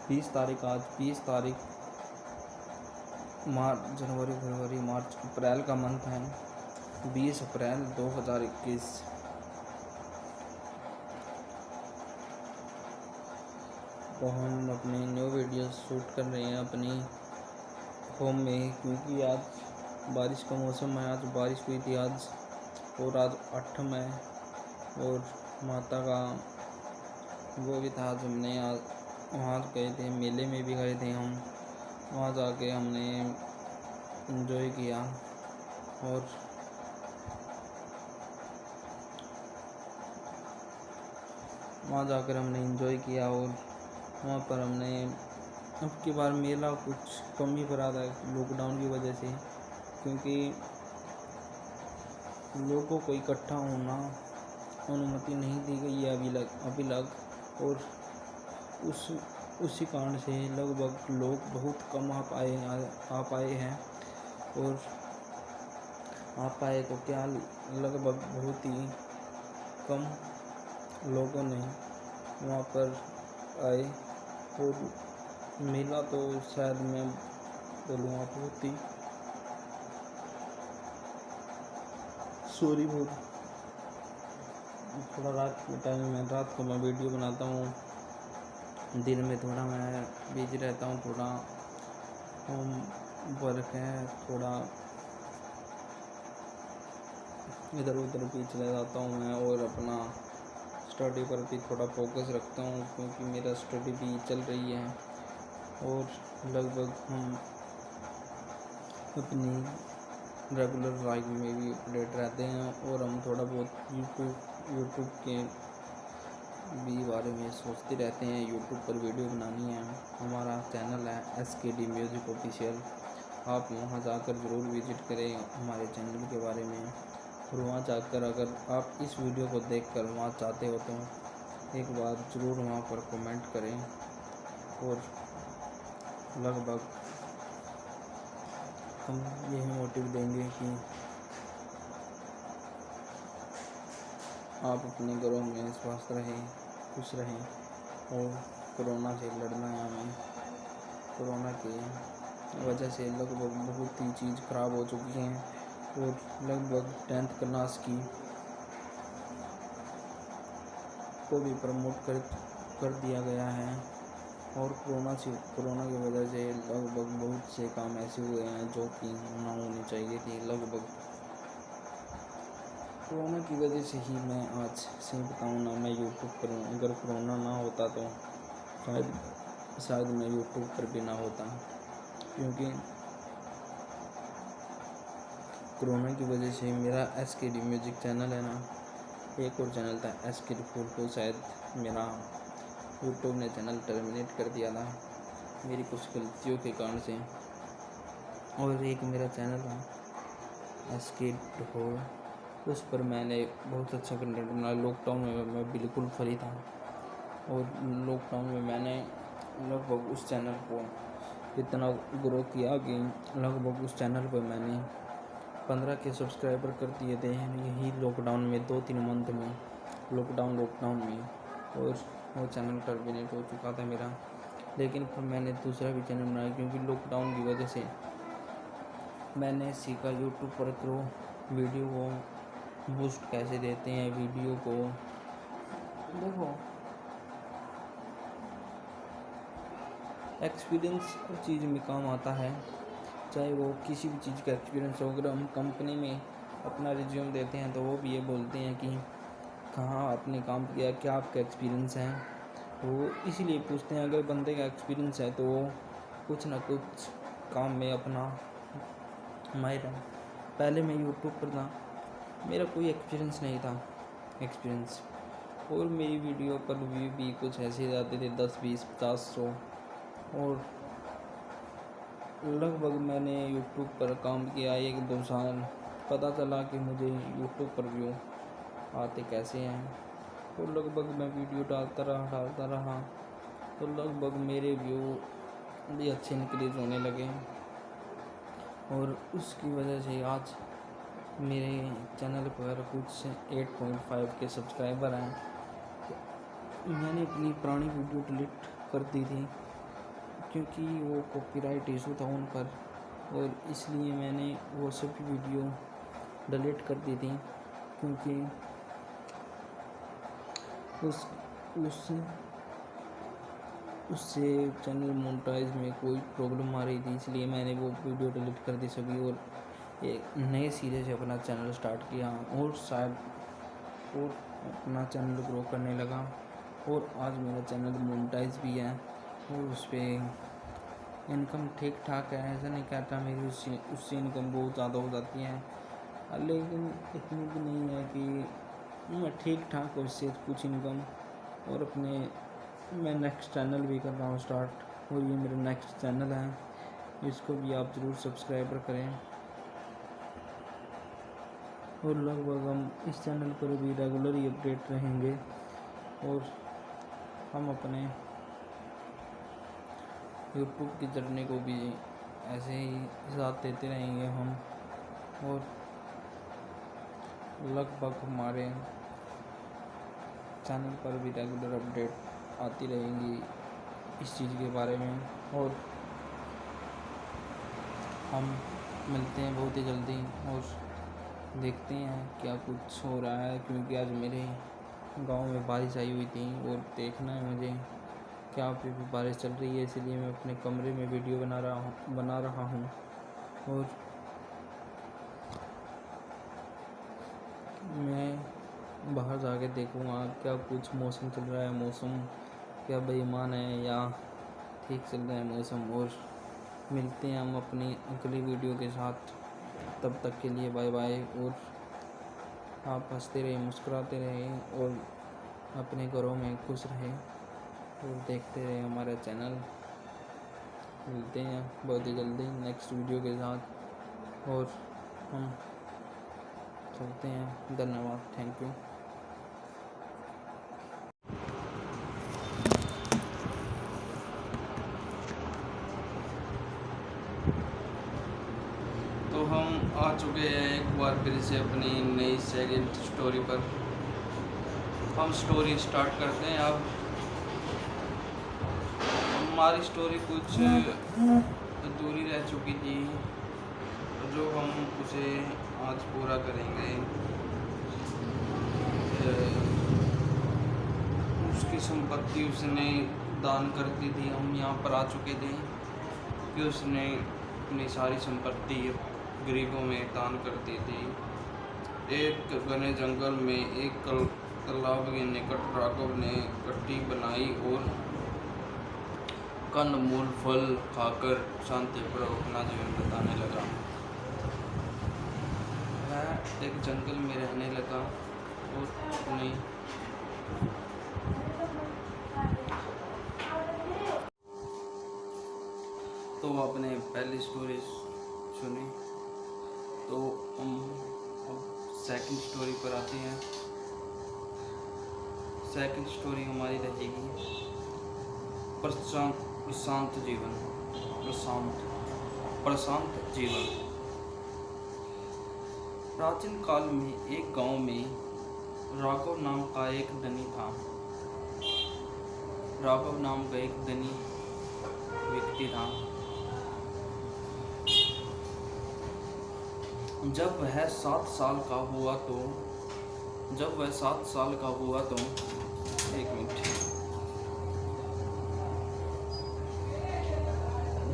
20 तारीख, आज 20 तारीख मार्च, जनवरी, फरवरी, मार्च, अप्रैल का मंथ है, 20 अप्रैल 2021। तो हम अपनी न्यू वीडियो शूट कर रहे हैं अपनी होम में, क्योंकि आज बारिश का मौसम है। आज बारिश हुई थी आज, और आज 8 मई, और माता का वो भी था। आज हमने आज वहाँ गए थे, मेले में भी गए थे हम, वहाँ जाके हमने एंजॉय किया। और वहाँ जाकर हमने एंजॉय किया, और वहाँ पर हमने अब की बार मेला कुछ कम ही भरा था लॉकडाउन की वजह से, क्योंकि लोगों को इकट्ठा होना अनुमति नहीं दी गई है अभी लग, और उसी कारण से लगभग लोग बहुत कम आ पाए हैं। और आ पाए तो क्या, लगभग बहुत ही कम लोगों ने वहाँ पर आए। और मेला तो शायद मैं बोलूँगा बहुत ही, सॉरी बहुत, थोड़ा रात के टाइम में, रात को मैं वीडियो बनाता हूँ, दिन में थोड़ा मैं बिजी रहता हूँ, थोड़ा होम वर्क है, थोड़ा इधर उधर भी चला जाता हूँ मैं, और अपना स्टडी पर भी थोड़ा फोकस रखता हूँ, क्योंकि मेरा स्टडी भी चल रही है। और लगभग हम अपनी रेगुलर लाइफ में भी अपडेट रहते हैं, और हम थोड़ा बहुत यूट्यूब के भी बारे में सोचते रहते हैं। यूट्यूब पर वीडियो बनानी है। हमारा चैनल है SKD म्यूज़िक ऑफिशियल। आप वहां जाकर ज़रूर विज़िट करें हमारे चैनल के बारे में। और वहां जाकर अगर आप इस वीडियो को देखकर वहां चाहते हो तो एक बार ज़रूर वहां पर कमेंट करें। और लगभग हम यही मोटिव देंगे कि आप अपने घरों में स्वस्थ रहें, खुश रहें। और कोरोना से लड़ना है हमें। कोरोना के वजह से लगभग बहुत ही चीज़ ख़राब हो चुकी हैं और लगभग 10th क्लास को भी प्रमोट कर दिया गया है। और कोरोना की वजह से लगभग बहुत से काम ऐसे हुए हैं जो कि ना होने चाहिए थे। लगभग कोरोना की वजह से ही मैं आज सही बताऊँ ना, मैं यूट्यूब पर हूँ। अगर कोरोना ना होता तो शायद मैं यूट्यूब पर भी ना होता, क्योंकि कोरोना की वजह से मेरा SKD म्यूज़िक चैनल है ना, एक और चैनल था SKD फूल को शायद मेरा यूट्यूब ने चैनल टर्मिनेट कर दिया था मेरी कुछ गलतियों के कारण से। और एक मेरा चैनल था SKD फूल, उस पर मैंने बहुत अच्छा कंटेंट बनाया। लॉकडाउन में मैं बिल्कुल फ्री था और लॉकडाउन में मैंने लगभग उस चैनल को इतना ग्रो किया कि लगभग उस चैनल पर मैंने 15 के सब्सक्राइबर कर दिए थे यही लॉकडाउन में, 2-3 मंथ में लॉकडाउन में। और वो चैनल टर्मिनेट हो चुका था मेरा, लेकिन फिर मैंने दूसरा भी चैनल बनाया क्योंकि लॉकडाउन की वजह से मैंने सीखा यूट्यूब पर तो वीडियो को बूस्ट कैसे देते हैं। वीडियो को देखो, एक्सपीरियंस हर चीज़ में काम आता है, चाहे वो किसी भी चीज़ का एक्सपीरियंस हो। अगर हम कंपनी में अपना रिज्यूम देते हैं तो वो भी ये बोलते हैं कि कहाँ आपने काम किया, क्या आपका एक्सपीरियंस है। वो इसीलिए पूछते हैं। अगर बंदे का एक्सपीरियंस है तो वो कुछ ना कुछ काम में अपना माहिर है। पहले मैं यूट्यूब पर था, मेरा कोई एक्सपीरियंस नहीं था और मेरी वीडियो पर व्यू भी कुछ ऐसे जाते थे 10, 20, 50, 100। और लगभग मैंने यूट्यूब पर काम किया 1-2 साल। पता चला कि मुझे यूट्यूब पर व्यू आते कैसे हैं, और लगभग मैं वीडियो डालता रहा तो लगभग मेरे व्यू भी अच्छे इंक्रीज होने लगे। और उसकी वजह से आज मेरे चैनल पर कुछ 8.5 के सब्सक्राइबर हैं। मैंने अपनी पुरानी वीडियो डिलीट कर दी थी क्योंकि वो कॉपीराइट इशू था उन पर, और इसलिए मैंने वो सभी वीडियो डिलीट कर दी थी क्योंकि उससे चैनल मोनेटाइज में कोई प्रॉब्लम आ रही थी, इसलिए मैंने वो वीडियो डिलीट कर दी सभी और एक नए सिरे से अपना चैनल स्टार्ट किया और शायद और अपना चैनल ग्रो करने लगा। और आज मेरा चैनल मोनेटाइज भी है और उस पर इनकम ठीक ठाक है। ऐसा नहीं कहता मेरी उससे इनकम बहुत ज़्यादा हो जाती है, लेकिन इतनी भी नहीं है कि मैं ठीक ठाक और उससे कुछ इनकम। और मैं नेक्स्ट चैनल भी कर रहा हूँ स्टार्ट, और ये मेरा नेक्स्ट चैनल है, इसको भी आप ज़रूर सब्सक्राइबर करें। और लगभग हम इस चैनल पर भी रेगुलर ही अपडेट रहेंगे और हम अपने यूट्यूब की जर्नी को भी ऐसे ही साथ देते रहेंगे हम। और लगभग हमारे चैनल पर भी रेगुलर अपडेट आती रहेंगी इस चीज़ के बारे में। और हम मिलते हैं बहुत ही जल्दी और देखते हैं क्या कुछ हो रहा है, क्योंकि आज मेरे गांव में बारिश आई हुई थी और देखना है मुझे क्या अभी भी बारिश चल रही है, इसलिए मैं अपने कमरे में वीडियो बना रहा हूँ। और मैं बाहर जाके देखूँगा क्या कुछ मौसम चल रहा है, मौसम क्या बेईमान है या ठीक चल रहा है मौसम। और मिलते हैं हम अपनी अगली वीडियो के साथ, तब तक के लिए बाय बाय। और आप हंसते रहें, मुस्कुराते रहें और अपने घरों में खुश रहें और देखते रहें हमारा चैनल। मिलते हैं बहुत ही जल्दी नेक्स्ट वीडियो के साथ और हम चलते हैं। धन्यवाद, थैंक यू। तो हम आ चुके हैं एक बार फिर से अपनी नई सेकंड स्टोरी पर। हम स्टोरी स्टार्ट करते हैं। अब हमारी स्टोरी कुछ अधूरी रह चुकी थी, जो हम उसे आज पूरा करेंगे। उसकी संपत्ति उसने दान कर दी थी। हम यहाँ पर आ चुके थे कि उसने अपनी सारी संपत्ति गरीबों में दान कर दी थी। एक घने जंगल में एक तालाब के निकट राघव ने कट्टी बनाई और कंदमूल फल खाकर शांतिपूर्वक अपना जीवन बिताने लगा। वह एक जंगल में रहने लगा और अपनी तो आपने पहली स्टोरी सुनी, तो हम अब सेकंड स्टोरी पर आते हैं। सेकंड स्टोरी हमारी रहेगी प्रशांत जीवन। प्रशांत जीवन। प्राचीन काल में एक गांव में राघव नाम का एक धनी था। राघव नाम का एक धनी व्यक्ति था। जब वह 7 साल का हुआ तो एक मिनट।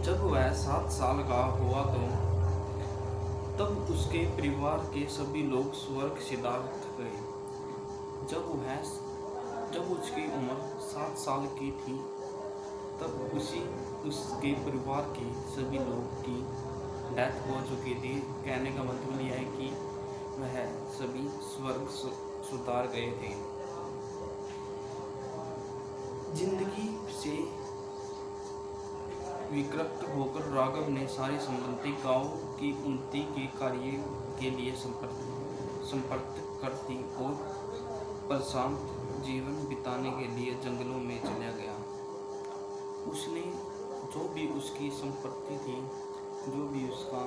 जब वह 7 साल का हुआ तो तब उसके परिवार के सभी लोग स्वर्ग सिधार्थ गए। जब उसकी उम्र 7 साल की थी तब उसके परिवार के सभी लोग की डेथ हो चुकी थी। कहने का मतलब यह है कि वह सभी स्वर्ग सुधार गए थे। जिंदगी से विरक्त होकर राघव ने सारी संपत्ति गांव की उन्नति के कार्य के लिए संपर्क कर दी और प्रशांत जीवन बिताने के लिए जंगलों में चला गया। उसने जो भी उसकी संपत्ति थी, जो भी उसका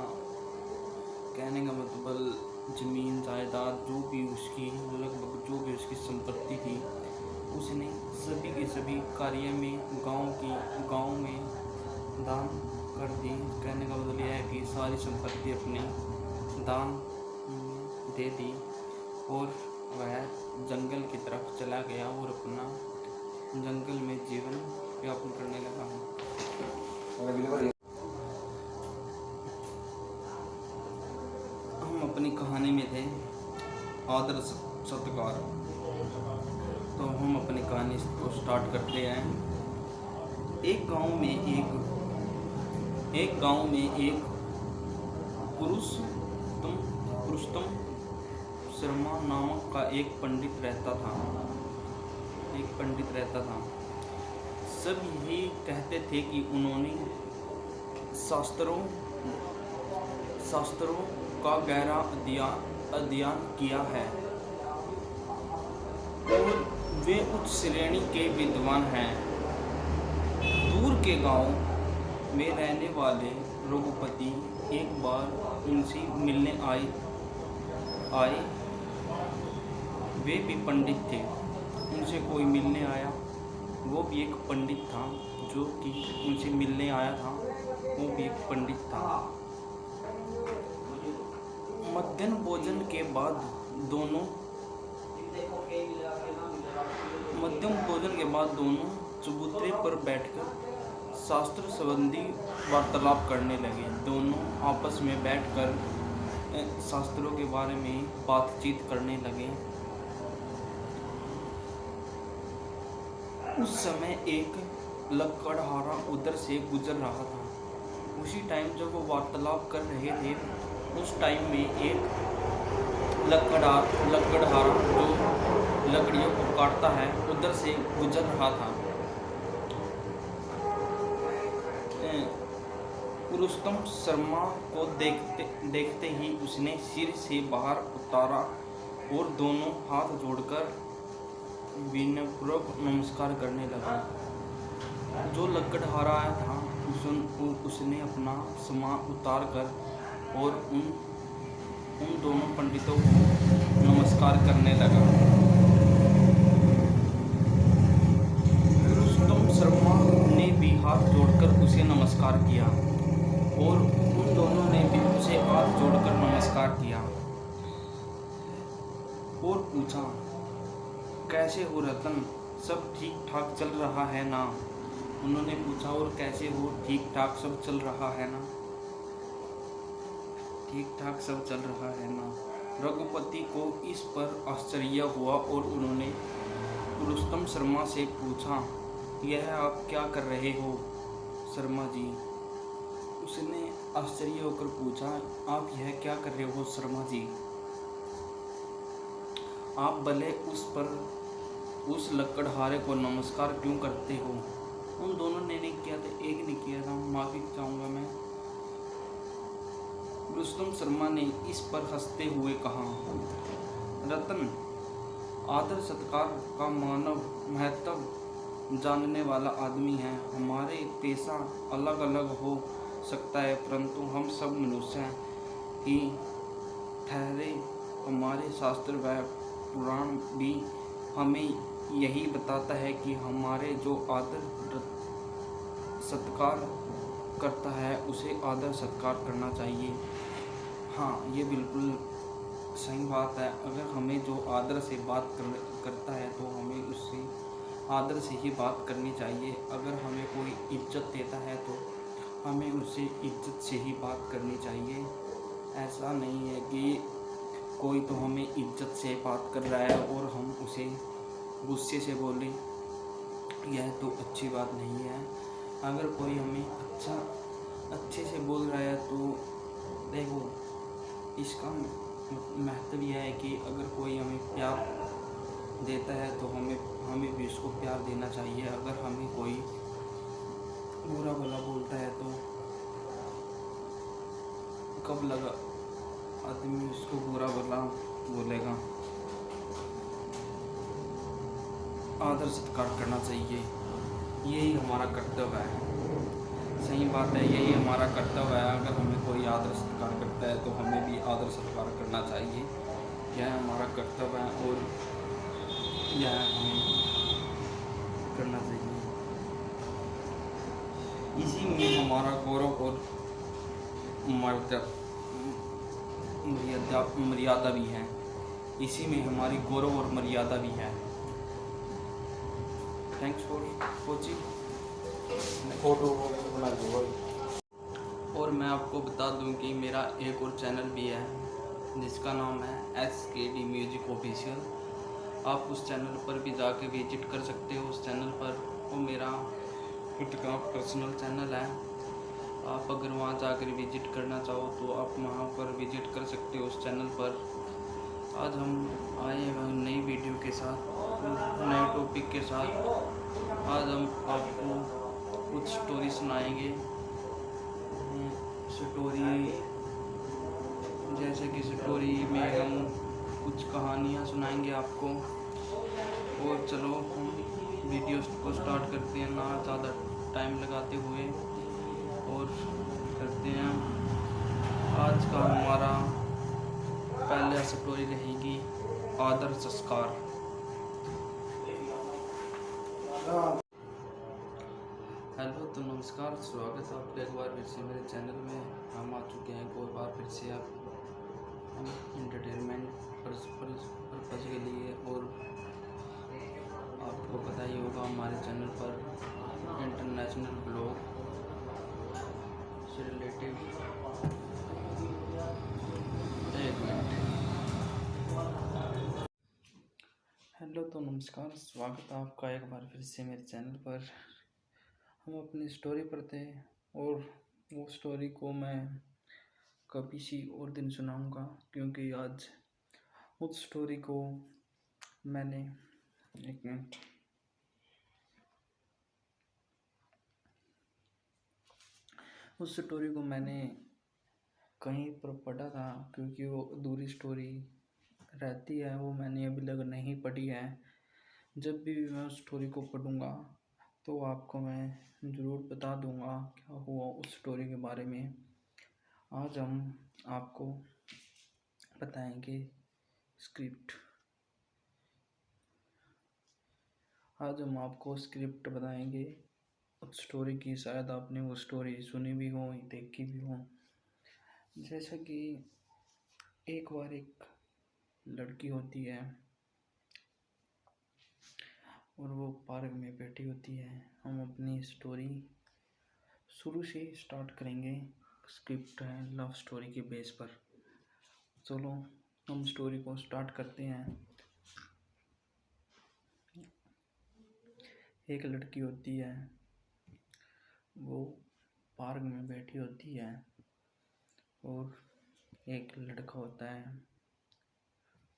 कहने का मतलब ज़मीन जायदाद, जो भी उसकी लगभग जो भी उसकी संपत्ति थी, उसने सभी के सभी कार्य में गांव में दान कर दी। कहने का मतलब यह है कि सारी संपत्ति अपने दान में दे दी और वह जंगल की तरफ चला गया और अपना जंगल में जीवन यापन करने लगा। हम अपनी कहानी में थे आदर सत्कार। तो हम अपनी कहानी को स्टार्ट करते हैं। एक गांव में एक पुरुषोत्तम शर्मा नामक का एक पंडित रहता था। सब यही कहते थे कि उन्होंने शास्त्रों का गहरा अध्ययन किया है और वे उच्च श्रेणी के विद्वान हैं। दूर के गांव में रहने वाले रघुपति एक बार उनसे मिलने आए। वे भी पंडित थे। उनसे कोई मिलने आया, वो भी एक पंडित था। जो कि उनसे मिलने आया था वो भी एक पंडित था। मध्याह्न भोजन के बाद दोनों चबूतरे पर बैठकर शास्त्र संबंधी वार्तालाप करने लगे। दोनों आपस में बैठकर शास्त्रों के बारे में बातचीत करने लगे। उस समय एक लकड़हारा उधर से गुजर रहा था। उसी टाइम जब वो वार्तालाप कर रहे थे, उस टाइम में एक लकड़हारा जो लकड़ियों को काटता है उधर से गुजर रहा था। रुस्तम शर्मा को देखते ही उसने सिर से बाहर उतारा और दोनों हाथ जोड़कर विनम्रपूर्वक नमस्कार करने लगा। जो लकड़हारा था उसने अपना सामान उतार कर और उन दोनों पंडितों को नमस्कार करने लगा। रुस्तम शर्मा ने भी हाथ जोड़कर उसे नमस्कार किया और उन दोनों ने भी उसे हाथ जोड़कर नमस्कार किया और पूछा, कैसे हो रतन, सब ठीक ठाक चल रहा है ना? उन्होंने पूछा, और कैसे हो, ठीक ठाक सब चल रहा है ना? ठीक ठाक सब चल रहा है ना? रघुपति को इस पर आश्चर्य हुआ और उन्होंने रुस्तम शर्मा से पूछा, यह आप क्या कर रहे हो शर्मा जी? उसने आश्चर्य होकर पूछा, आप यह क्या कर रहे हो शर्मा जी? आप भले उस लकड़हारे को नमस्कार क्यों करते हो? उन दोनों ने नहीं किया था, एक ने किया था, माफ़ी चाहूँगा मैं। रुस्तम शर्मा ने इस पर हंसते हुए कहा, रतन, आदर सत्कार का मानव महत्व जानने वाला आदमी है। हमारे पेशा अलग अलग हो सकता है परंतु हम सब मनुष्य ही ठहरे। हमारे शास्त्र व पुराण भी हमें यही बताता है कि हमारे जो आदर सत्कार करता है उसे आदर सत्कार करना चाहिए। हाँ, ये बिल्कुल सही बात है। अगर हमें जो आदर से बात करता है तो हमें उससे आदर से ही बात करनी चाहिए। अगर हमें कोई इज्जत देता है तो हमें उससे इज्जत से ही बात करनी चाहिए। ऐसा नहीं है कि कोई तो हमें इज्जत से बात कर रहा है और हम उसे गुस्से से बोलें, यह तो अच्छी बात नहीं है। अगर कोई हमें अच्छे से बोल रहा है तो देखो, इसका महत्व यह है कि अगर कोई हमें प्यार देता है तो हमें भी उसको प्यार देना चाहिए। अगर हमें कोई बुरा भला बोलता है तो कब लगा आदमी उसको बुरा भला बोलेगा। आदर सत्कार करना चाहिए, यही हमारा कर्तव्य है। सही बात है, यही हमारा कर्तव्य है। अगर हमें कोई आदर सत्कार करता है तो हमें भी आदर सत्कार करना चाहिए। यह हमारा कर्तव्य है और यह हमें करना चाहिए। इसी में हमारा गौरव और मर्यादा भी है। इसी में हमारी गौरव और मर्यादा भी है। Thanks for watching. फोटो बना दो। और मैं आपको बता दूं कि मेरा एक और चैनल भी है जिसका नाम है SKD म्यूजिक ऑफिशियल। आप उस चैनल पर भी जाके विजिट कर सकते हो। उस चैनल पर वो मेरा खुद का पर्सनल चैनल है। आप अगर वहाँ जाकर विजिट करना चाहो तो आप वहाँ पर विजिट कर सकते हो उस चैनल पर। आज हम आए हैं नई वीडियो के साथ, नए टॉपिक के साथ। आज हम आपको कुछ स्टोरी सुनाएंगे। स्टोरी जैसे कि स्टोरी में हम कुछ कहानियाँ सुनाएंगे आपको। और चलो हम वीडियो को स्टार्ट करते हैं, ना ज़्यादा टाइम लगाते हुए, और करते हैं। आज का हमारा पहला स्टोरी रहेगी आदर संस्कार। हेलो, तो नमस्कार, स्वागत है आपका एक बार फिर से मेरे चैनल में। हम आ चुके हैं एक और बार फिर से हम इंटरटेनमेंट पर्पज़ के लिए। और आपको पता ही होगा हमारे चैनल पर इंटरनेशनल ब्लॉग से रिलेटेड। एक मिनट। हेलो, तो नमस्कार, स्वागत है आपका एक बार फिर से मेरे चैनल पर। हम अपनी स्टोरी पढ़ते हैं और वो स्टोरी को मैं कभी सी और दिन सुनाऊंगा, क्योंकि आज उस स्टोरी को मैंने, एक मिनट, उस स्टोरी को मैंने कहीं पर पढ़ा था, क्योंकि वो अधूरी स्टोरी रहती है, वो मैंने अभी तक नहीं पढ़ी है। जब भी मैं उस स्टोरी को पढ़ूंगा तो आपको मैं ज़रूर बता दूंगा क्या हुआ उस स्टोरी के बारे में। आज हम आपको बताएंगे स्क्रिप्ट। आज हम आपको स्क्रिप्ट बताएंगे उस स्टोरी की। शायद आपने वो स्टोरी सुनी भी हो, देखी भी हो। जैसा कि एक बार एक लड़की होती है और वो पार्क में बैठी होती है। हम अपनी स्टोरी शुरू से स्टार्ट करेंगे। स्क्रिप्ट है लव स्टोरी के बेस पर। चलो हम स्टोरी को स्टार्ट करते हैं। एक लड़की होती है, वो पार्क में बैठी होती है और एक लड़का होता है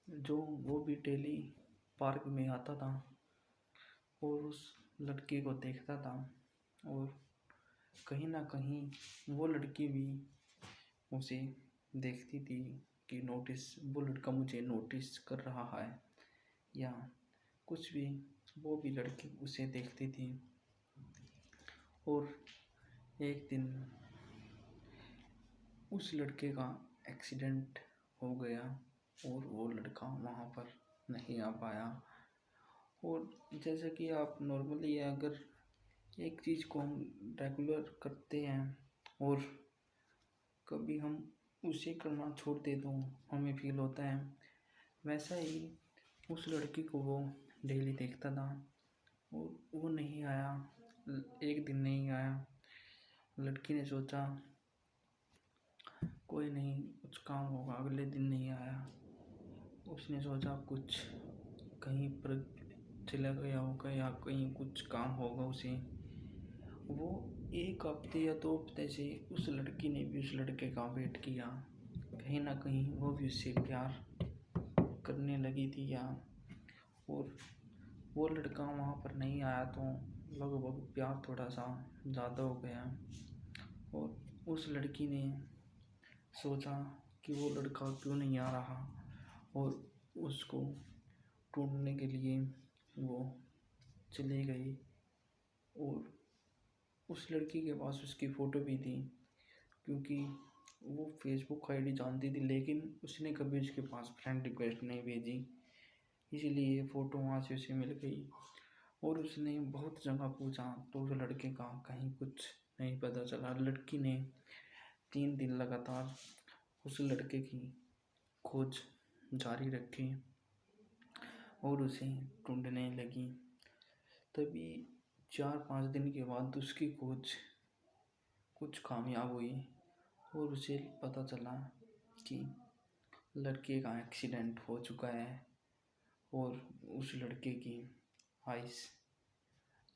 जो वो भी डेली पार्क में आता था और उस लड़की को देखता था, और कहीं ना कहीं वो लड़की भी उसे देखती थी कि वो लड़का मुझे नोटिस कर रहा है या कुछ भी। वो भी लड़की उसे देखती थी। और एक दिन उस लड़के का एक्सीडेंट हो गया और वो लड़का वहाँ पर नहीं आ पाया। और जैसा कि आप नॉर्मली अगर एक चीज़ को हम रेगुलर करते हैं और कभी हम उसे करना छोड़ दे तो हमें फील होता है, वैसा ही उस लड़की को वो डेली देखता था और वो नहीं आया। एक दिन नहीं आया। लड़की ने सोचा कोई नहीं, कुछ काम होगा। अगले दिन नहीं आया। उसने सोचा कुछ कहीं पर चला गया होगा या कहीं कुछ काम होगा उसे। वो एक हफ्ते या 2 हफ्ते से उस लड़की ने भी उस लड़के का वेट किया। कहीं ना कहीं वो भी उससे प्यार करने लगी थी या, और वो लड़का वहाँ पर नहीं आया तो लगभग प्यार थोड़ा सा ज़्यादा हो गया। और उस लड़की ने सोचा कि वो लड़का क्यों नहीं आ रहा, और उसको ढूंढने के लिए वो चली गई। और उस लड़की के पास उसकी फ़ोटो भी थी, क्योंकि वो फेसबुक आईडी जानती थी, लेकिन उसने कभी उसके पास फ्रेंड रिक्वेस्ट नहीं भेजी, इसलिए ये फ़ोटो वहाँ से उसे मिल गई। और उसने बहुत जगह पूछा तो उस लड़के का कहीं कुछ नहीं पता चला। लड़की ने 3 दिन लगातार उस लड़के की खोज जारी रखी और उसे ढूंढने लगी। तभी 4-5 दिन के बाद उसकी खोज कुछ कामयाब हुई और उसे पता चला कि लड़के का एक्सीडेंट हो चुका है और उस लड़के की आइस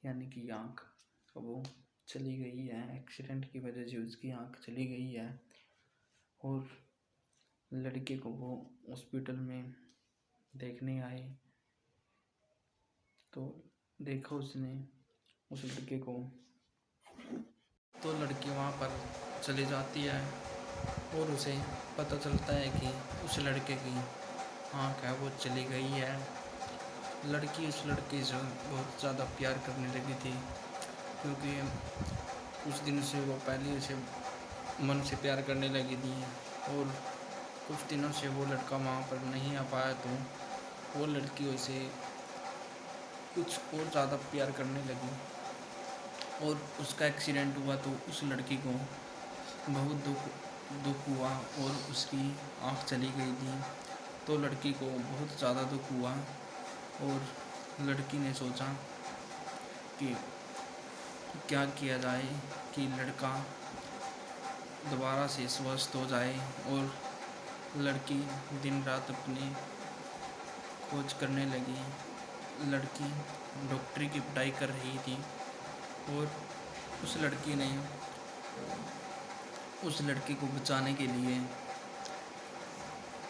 यानी कि आँख वो चली गई है। एक्सीडेंट की वजह से उसकी आँख चली गई है और लड़के को वो हॉस्पिटल में देखने आए तो देखा उसने उस लड़के को, तो लड़की वहाँ पर चली जाती है और उसे पता चलता है कि उस लड़के की आँख है वो चली गई है। लड़की उस लड़के से बहुत ज़्यादा प्यार करने लगी थी, क्योंकि कुछ दिन से वो पहले उसे मन से प्यार करने लगी थी और कुछ दिनों से वो लड़का वहाँ पर नहीं आ पाया तो वो लड़की उसे कुछ और ज़्यादा प्यार करने लगी। और उसका एक्सीडेंट हुआ तो उस लड़की को बहुत दुख हुआ और उसकी आँख चली गई थी, तो लड़की को बहुत ज़्यादा दुख हुआ और लड़की ने सोचा कि क्या किया जाए कि लड़का दोबारा से स्वस्थ हो जाए। और लड़की दिन रात अपनी खोज करने लगी। लड़की डॉक्टरी की पढ़ाई कर रही थी और उस लड़की ने उस लड़के को बचाने के लिए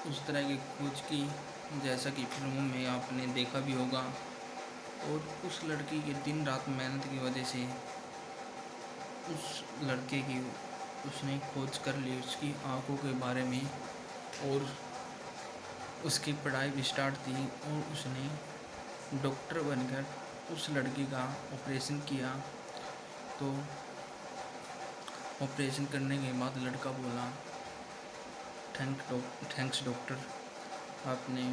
उस तरह की खोज की जैसा कि फिल्मों में आपने देखा भी होगा। और उस लड़की की दिन रात मेहनत की वजह से उस लड़के की उसने खोज कर ली उसकी आँखों के बारे में, और उसकी पढ़ाई भी स्टार्ट थी, और उसने डॉक्टर बनकर उस लड़की का ऑपरेशन किया। तो ऑपरेशन करने के बाद लड़का बोला, थैंक्स डॉक्टर, आपने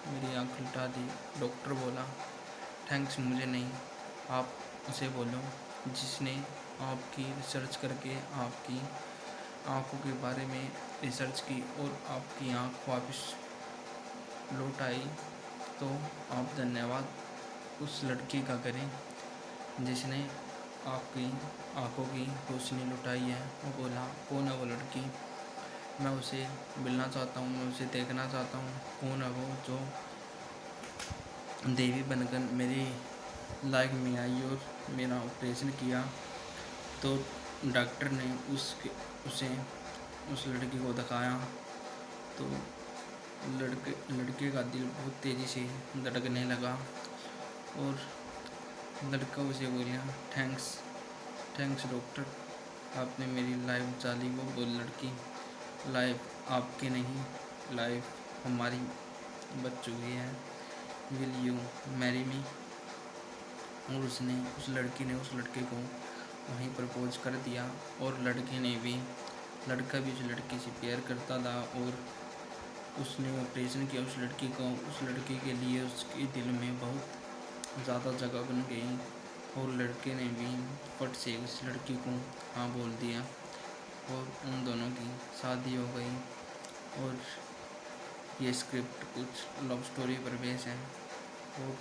मेरी आँख लुटा दी। डॉक्टर बोला, थैंक्स मुझे नहीं, आप उसे बोलो जिसने आपकी रिसर्च करके आपकी आँखों के बारे में रिसर्च की और आपकी आँख वापस लौट आई। तो आप धन्यवाद उस लड़की का करें जिसने आपकी आँखों की रोशनी लुटाई है। वो बोला, कौन है वो लड़की? मैं उसे मिलना चाहता हूँ, मैं उसे देखना चाहता हूँ। कौन है वो जो देवी बनकर मेरी लाइफ में आई और मेरा ऑपरेशन किया? तो डॉक्टर ने उसे उस लड़की को दिखाया। तो लड़के का दिल बहुत तेज़ी से धड़कने लगा, और लड़का उसे बोला, थैंक्स डॉक्टर, आपने मेरी लाइफ बचा ली। वो बोल लड़की, लाइफ आपकी नहीं, लाइफ हमारी बच चुकी है, विल यू मैरी मी? और उस लड़की ने उस लड़के को वहीं प्रपोज कर दिया, और लड़का भी उस लड़की से प्यार करता था, और उसने ऑपरेशन किया उस लड़की को। उस लड़की के लिए उसके दिल में बहुत ज़्यादा जगह बन गई, और लड़के ने भी फट से उस लड़की को हाँ बोल दिया, और उन दोनों की शादी हो गई। और ये स्क्रिप्ट कुछ लव स्टोरी पर बेस है, और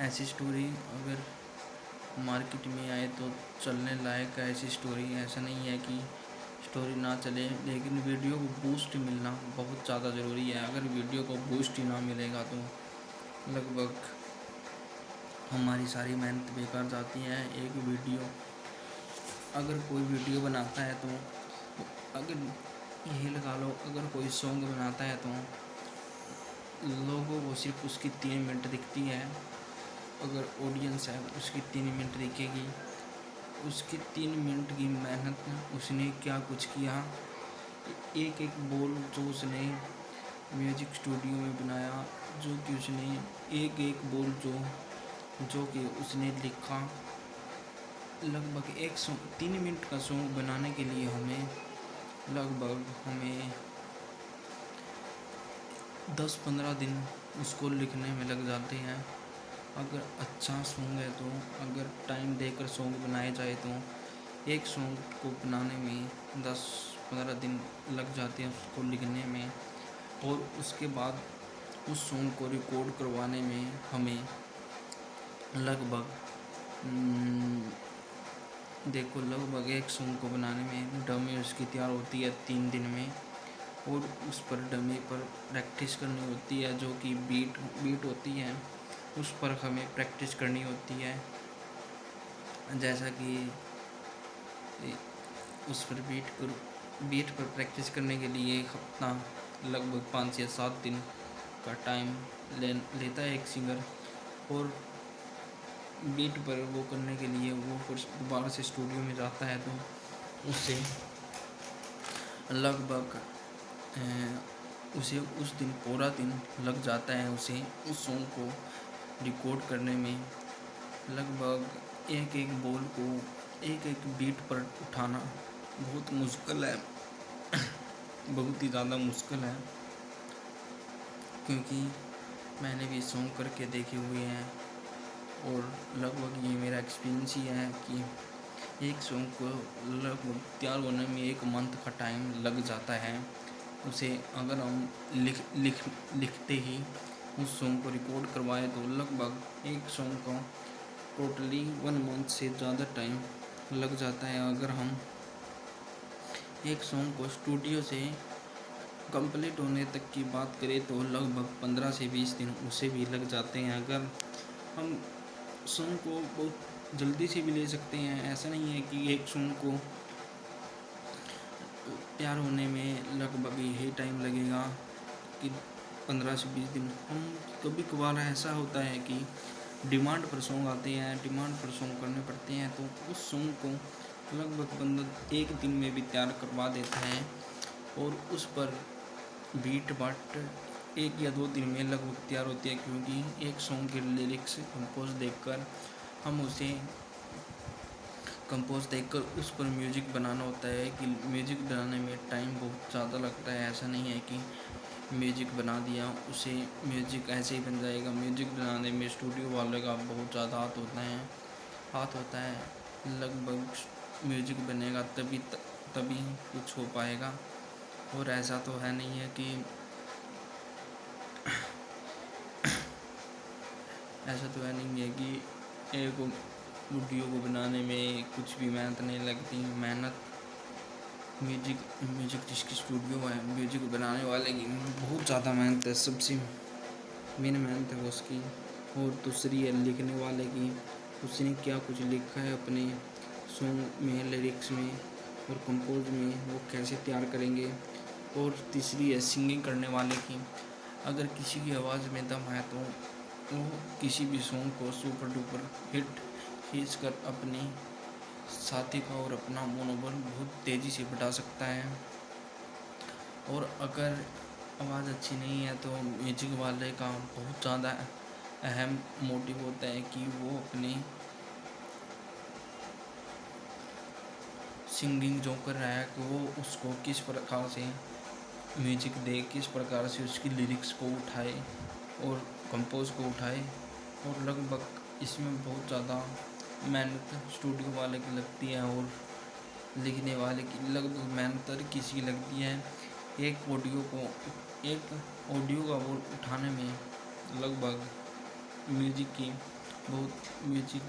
ऐसी स्टोरी अगर मार्केट में आए तो चलने लायक है। ऐसी स्टोरी ऐसा नहीं है कि स्टोरी ना चले, लेकिन वीडियो को बूस्ट मिलना बहुत ज़्यादा ज़रूरी है। अगर वीडियो को बूस्ट ही ना मिलेगा तो लगभग हमारी सारी मेहनत बेकार जाती है। एक वीडियो अगर कोई वीडियो बनाता है तो अगर यही लगा लो, अगर कोई सॉन्ग बनाता है तो लोगों को सिर्फ उसकी 3 मिनट दिखती है। अगर ऑडियंस है उसकी 3 मिनट दिखेगी, उसकी 3 मिनट की मेहनत, उसने क्या कुछ किया, एक एक बोल जो उसने म्यूजिक स्टूडियो में बनाया, जो कि उसने एक एक बोल जो कि उसने लिखा। लगभग 3 मिनट का सॉन्ग बनाने के लिए हमें 10-15 दिन उसको लिखने में लग जाते हैं। अगर अच्छा सॉन्ग है तो अगर टाइम देकर सॉन्ग बनाया जाए तो एक सॉन्ग को बनाने में 10-15 दिन लग जाते हैं उसको लिखने में, और उसके बाद उस सॉन्ग को रिकॉर्ड करवाने में हमें लगभग एक सॉन्ग को बनाने में डमी उसकी तैयार होती है 3 दिन में, और उस पर डमी पर प्रैक्टिस करनी होती है। जो कि बीट होती है उस पर हमें प्रैक्टिस करनी होती है। जैसा कि उस पर बीट पर प्रैक्टिस करने के लिए एक हफ्ता लगभग 5 या 7 दिन का टाइम लेता है एक सिंगर, और बीट पर वो करने के लिए वो फिर दोबारा से स्टूडियो में जाता है तो उससे लगभग उसे उस दिन पूरा दिन लग जाता है उसे उस सॉन्ग को रिकॉर्ड करने में। लगभग एक एक बोल को एक एक बीट पर उठाना बहुत मुश्किल है बहुत ही ज़्यादा मुश्किल है, क्योंकि मैंने भी सॉन्ग करके देखे हुए हैं, और लगभग ये मेरा एक्सपीरियंस ही है कि एक सॉन्ग को लगभग तैयार होने में 1 मंथ का टाइम लग जाता है। उसे अगर हम लिखते ही उस सॉन्ग को रिकॉर्ड करवाए तो लगभग एक सॉन्ग को टोटली 1 मंथ से ज़्यादा टाइम लग जाता है। अगर हम एक सॉन्ग को स्टूडियो से कंप्लीट होने तक की बात करें तो लगभग 15 से 20 दिन उसे भी लग जाते हैं। अगर हम सॉन्ग को बहुत जल्दी से भी ले सकते हैं, ऐसा नहीं है कि एक सॉन्ग को तैयार होने में लगभग यही टाइम लगेगा कि 15 से 20 दिन। हम कभी कभार ऐसा होता है कि डिमांड पर सॉन्ग आते हैं, डिमांड पर सॉन्ग करने पड़ते हैं, तो उस सॉन्ग को लगभग बंदा 1 दिन में भी तैयार करवा देता है और उस पर बीट बाट 1 या 2 दिन में लगभग तैयार होती है, क्योंकि एक सॉन्ग के लिरिक्स हम उसे कंपोज देखकर उस पर म्यूजिक बनाना होता है कि म्यूजिक बनाने में टाइम बहुत ज़्यादा लगता है। ऐसा नहीं है कि म्यूजिक बना दिया उसे म्यूजिक ऐसे ही बन जाएगा। म्यूजिक बनाने में स्टूडियो वाले का बहुत ज़्यादा हाथ होता है। लगभग म्यूजिक बनेगा तभी कुछ हो पाएगा, और ऐसा तो है नहीं है कि एक वीडियो को बनाने में कुछ भी मेहनत नहीं लगती। म्यूजिक जिसकी स्टूडियो है, म्यूजिक बनाने वाले की बहुत ज़्यादा मेहनत है, सबसे मेन मेहनत है उसकी। और दूसरी है लिखने वाले की, उसने क्या कुछ लिखा है अपने सॉन्ग में, लिरिक्स में और कंपोज में, वो कैसे तैयार करेंगे। और तीसरी है सिंगिंग करने वाले की, अगर किसी की आवाज़ में दम है तो वो किसी भी सॉन्ग को सुपर डुपर हिट खींच कर अपने साथी का और अपना मनोबल बहुत तेज़ी से बढ़ा सकता है। और अगर आवाज़ अच्छी नहीं है तो म्यूजिक वाले का बहुत ज़्यादा अहम मोटिव होता है कि वो अपने सिंगिंग जो कर रहा है कि वो उसको किस प्रकार से म्यूजिक दे, किस प्रकार से उसकी लिरिक्स को उठाए और कंपोज को उठाए। और लगभग इसमें बहुत ज़्यादा मेहनत स्टूडियो वाले की लगती है और लिखने वाले की लगभग मेहनत हर किसी की लगती है। एक ऑडियो का वो उठाने में लगभग म्यूजिक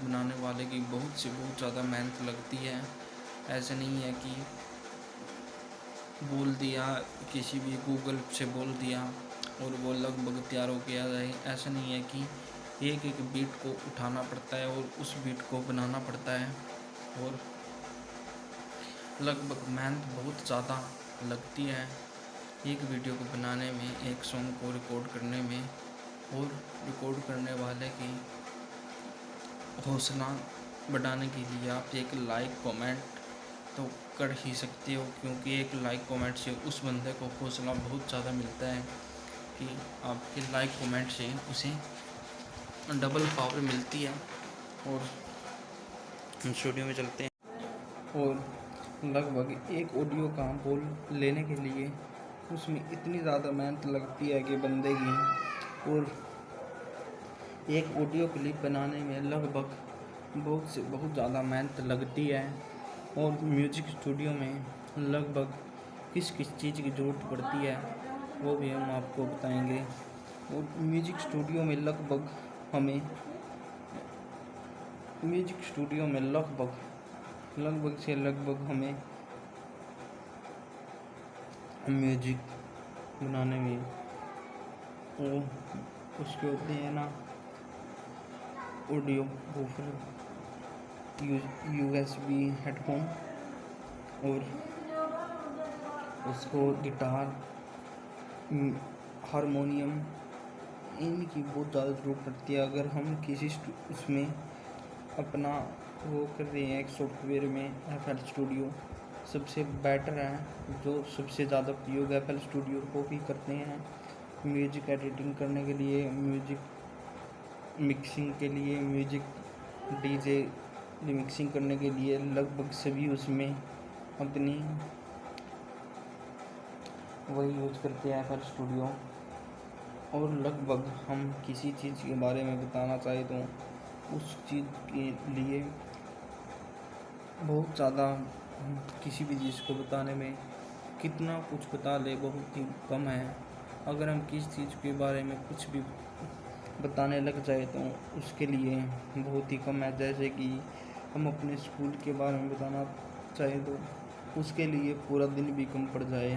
बनाने वाले की बहुत ज़्यादा मेहनत लगती है। ऐसा नहीं है कि बोल दिया, किसी भी गूगल से बोल दिया और वो लगभग तैयार हो गया जाए। ऐसा नहीं है कि एक बीट को उठाना पड़ता है और उस बीट को बनाना पड़ता है, और लगभग मेहनत बहुत ज़्यादा लगती है एक वीडियो को बनाने में, एक सॉन्ग को रिकॉर्ड करने में। और रिकॉर्ड करने वाले की हौसला बढ़ाने के लिए आप एक लाइक कमेंट तो कर ही सकते हो, क्योंकि एक लाइक कमेंट से उस बंदे को हौसला बहुत ज़्यादा मिलता है कि आपके लाइक कमेंट से उसे डबल पावर मिलती है। और हम स्टूडियो में चलते हैं और लगभग एक ऑडियो का बोल लेने के लिए उसमें इतनी ज़्यादा मेहनत लगती है कि बंदे की, और एक ऑडियो क्लिप बनाने में लगभग बहुत ज़्यादा मेहनत लगती है। और म्यूजिक स्टूडियो में लगभग किस चीज़ की ज़रूरत पड़ती है वो भी हम आपको बताएंगे। और म्यूजिक स्टूडियो में लगभग हमें म्यूजिक बनाने में वो उसके होते हैं ना ऑडियो बूफर, USB हेडफोन, और उसको गिटार, हारमोनियम, इनकी बहुत ज़्यादा ज़रूरत पड़ती है। अगर हम किसी उसमें अपना वो कर रहे हैं एक सॉफ्टवेयर में, FL स्टूडियो सबसे बेटर है, जो सबसे ज़्यादा प्रयोग FL स्टूडियो को भी करते हैं म्यूजिक एडिटिंग करने के लिए, म्यूजिक मिक्सिंग के लिए, म्यूजिक DJ रिमिक्सिंग करने के लिए। लगभग सभी उसमें अपनी वही यूज़ करते हैं FL स्टूडियो। और लगभग हम किसी चीज़ के बारे में बताना चाहे तो उस चीज़ के लिए बहुत ज़्यादा, किसी भी चीज़ को बताने में कितना कुछ बता ले बहुत ही कम है। अगर हम किसी चीज़ के बारे में कुछ भी बताने लग जाए तो उसके लिए बहुत ही कम है। जैसे कि हम अपने स्कूल के बारे में बताना चाहे तो उसके लिए पूरा दिन भी कम पड़ जाए,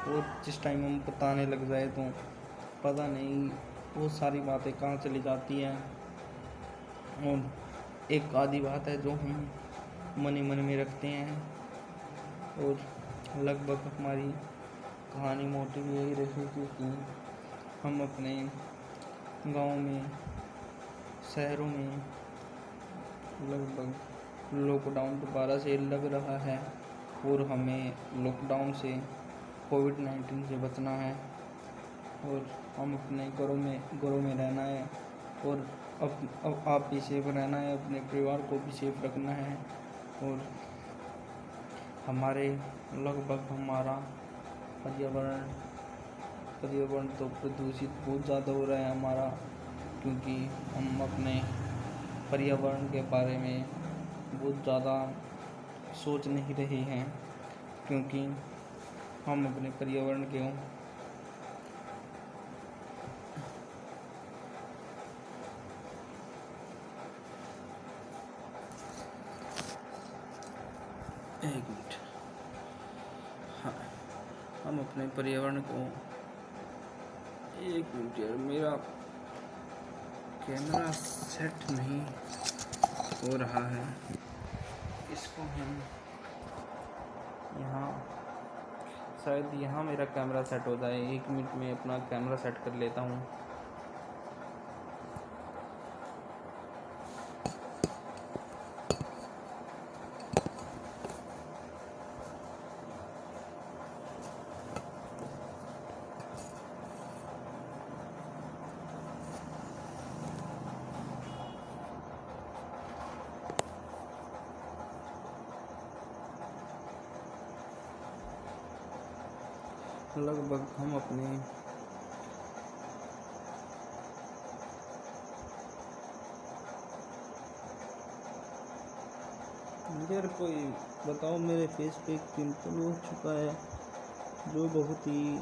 और जिस टाइम हम बताने लग जाए तो पता नहीं वो सारी बातें कहाँ चली जाती हैं। और एक आधी बात है जो हम मन ही मन में रखते हैं। और लगभग हमारी कहानी मोटिव यही रही कि हम अपने गांव में, शहरों में लगभग लॉकडाउन दोबारा से लग रहा है और हमें लॉकडाउन से कोविड-19 से बचना है और हम अपने घरों में रहना है और अब आप भी सेफ रहना है, अपने परिवार को भी सेफ रखना है। और हमारे लगभग हमारा पर्यावरण तो प्रदूषित बहुत ज़्यादा हो रहा है हमारा, क्योंकि हम अपने पर्यावरण के बारे में बहुत ज़्यादा सोच नहीं रहे हैं, क्योंकि हम अपने पर्यावरण के एक मिनट, हाँ, हम अपने पर्यावरण को, एक मिनट यार, मेरा कैमरा सेट नहीं हो रहा है, इसको हम यहाँ, शायद यहाँ मेरा कैमरा सेट हो जाए। 1 मिनट में अपना कैमरा सेट कर लेता हूँ। लगभग हम अपने यार, कोई बताओ, मेरे फेस पे एक पिंपल हो चुका है जो बहुत ही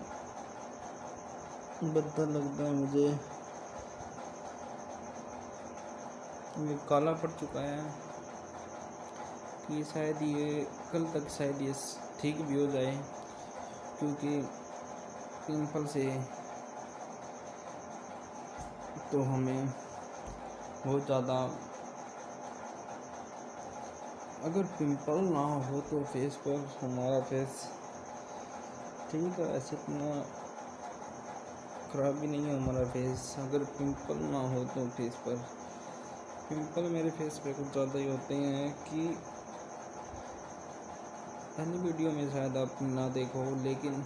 भद्दा लगता है मुझे। ये काला पड़ चुका है कि शायद ये कल तक शायद ये ठीक भी हो जाए, क्योंकि पिंपल से तो हमें बहुत ज़्यादा, अगर पिंपल ना हो तो फेस पर हमारा फेस ठीक है, ऐसे इतना ख़राब भी नहीं है हमारा फेस। अगर पिंपल ना हो तो फेस पर, पिंपल मेरे फेस पे कुछ ज़्यादा ही होते हैं कि पहली वीडियो में शायद आप ना देखो, लेकिन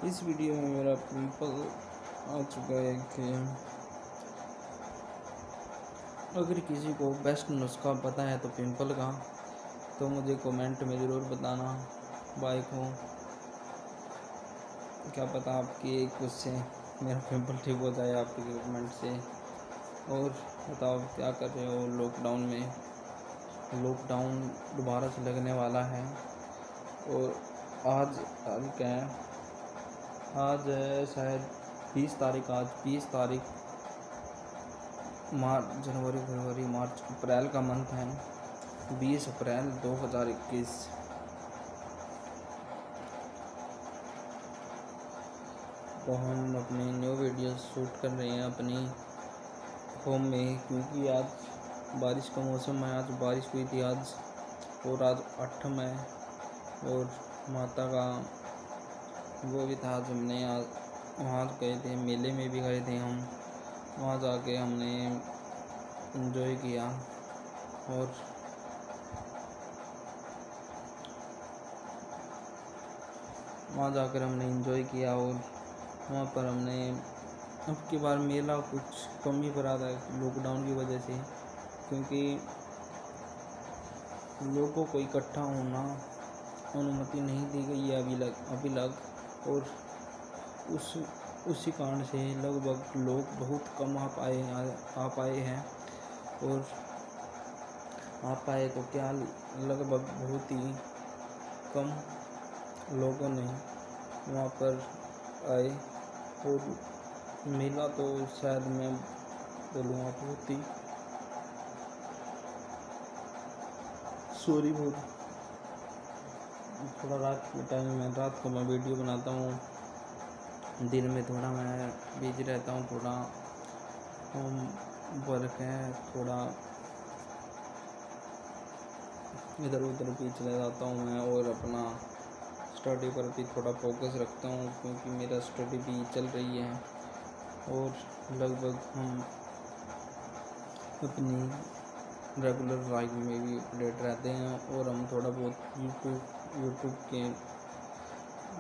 इस वीडियो में मेरा पिंपल आ चुका है कि अगर किसी को बेस्ट नुस्खा पता है तो पिंपल का, तो मुझे कमेंट में ज़रूर बताना। भाई को क्या पता आपकी एक उससे मेरा पिंपल ठीक हो जाए आपके कमेंट से। और बताओ क्या कर रहे हो लॉकडाउन में? लॉकडाउन दोबारा से लगने वाला है और आज क्या है, आज है शायद 20 तारीख, आज 20 तारीख जनवरी, फरवरी, मार्च, अप्रैल का मंथ है, 20 अप्रैल 2021। तो हम अपनी न्यू वीडियो शूट कर रहे हैं अपनी होम में, क्योंकि आज बारिश का मौसम है। आज बारिश हुई थी आज, और आज 8 है और माता का वो भी था। आज हमने वहाँ गए थे, मेले में भी गए थे हम, वहाँ जाके हमने एंजॉय किया और वहाँ जाकर हमने एंजॉय किया। और वहाँ पर हमने, अब की बार मेला कुछ कम ही भरा था लॉकडाउन की वजह से, क्योंकि लोगों को इकट्ठा होना अनुमति नहीं दी गई है अभी लग, और उसी कारण से लगभग लोग बहुत कम आ पाए हैं। और आ पाए तो क्या, लगभग बहुत ही कम लोगों ने वहाँ पर आए। और मेला तो शायद मैं बोलूँगा बहुत ही, सॉरी बहुत, थोड़ा रात के टाइम में, रात को मैं वीडियो बनाता हूँ, दिन में थोड़ा मैं बिजी रहता हूँ, थोड़ा होम वर्क है, थोड़ा इधर उधर बीच रह जाता हूँ मैं और अपना स्टडी पर भी थोड़ा फोकस रखता हूँ, क्योंकि मेरा स्टडी भी चल रही है और लगभग हम अपनी रेगुलर लाइफ में भी अपडेट रहते हैं और हम थोड़ा बहुत यूट्यूब के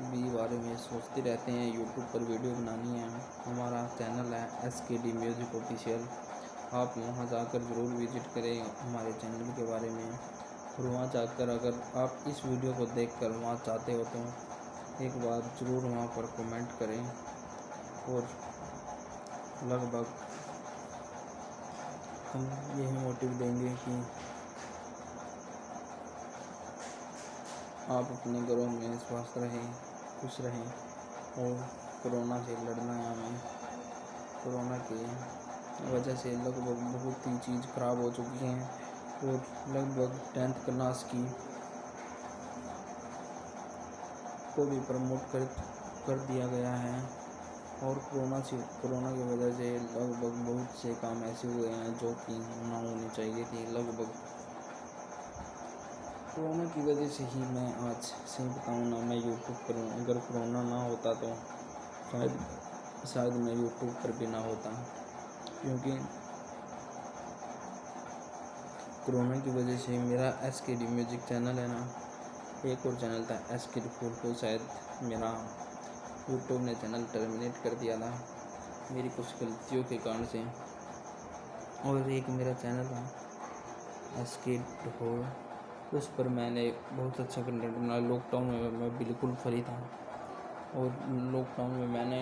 भी बारे में सोचते रहते हैं। यूट्यूब पर वीडियो बनानी है। हमारा चैनल है SKD म्यूज़िक ऑफिशियल। आप वहां जाकर ज़रूर विज़िट करें हमारे चैनल के बारे में, और वहां जाकर अगर आप इस वीडियो को देखकर वहां चाहते हो तो एक बार ज़रूर वहां पर कमेंट करें। और लगभग हम यही मोटिव देंगे कि आप अपने घरों में स्वस्थ रहें, खुश रहें, और कोरोना से लड़ना है हमें। कोरोना की वजह से लगभग बहुत ही चीज़ ख़राब हो चुकी हैं और लगभग 10th क्लास को भी प्रमोट कर दिया गया है। और कोरोना की वजह से लगभग बहुत से काम ऐसे हुए हैं जो कि ना होने चाहिए थे। लगभग कोरोना की वजह से ही मैं आज सही बताऊँ ना, मैं यूट्यूब पर हूँ। अगर कोरोना ना होता तो शायद मैं यूट्यूब पर भी ना होता, क्योंकि कोरोना की वजह से मेरा SKD म्यूज़िक चैनल है ना, एक और चैनल था SKD फूल को शायद मेरा यूट्यूब ने चैनल टर्मिनेट कर दिया था मेरी कुछ गलतियों के कारण से। और एक मेरा चैनल था SKD फूल, उस पर मैंने बहुत अच्छा कंटेंट बनाया। लॉकडाउन में मैं बिल्कुल फ्री था और लॉकडाउन में मैंने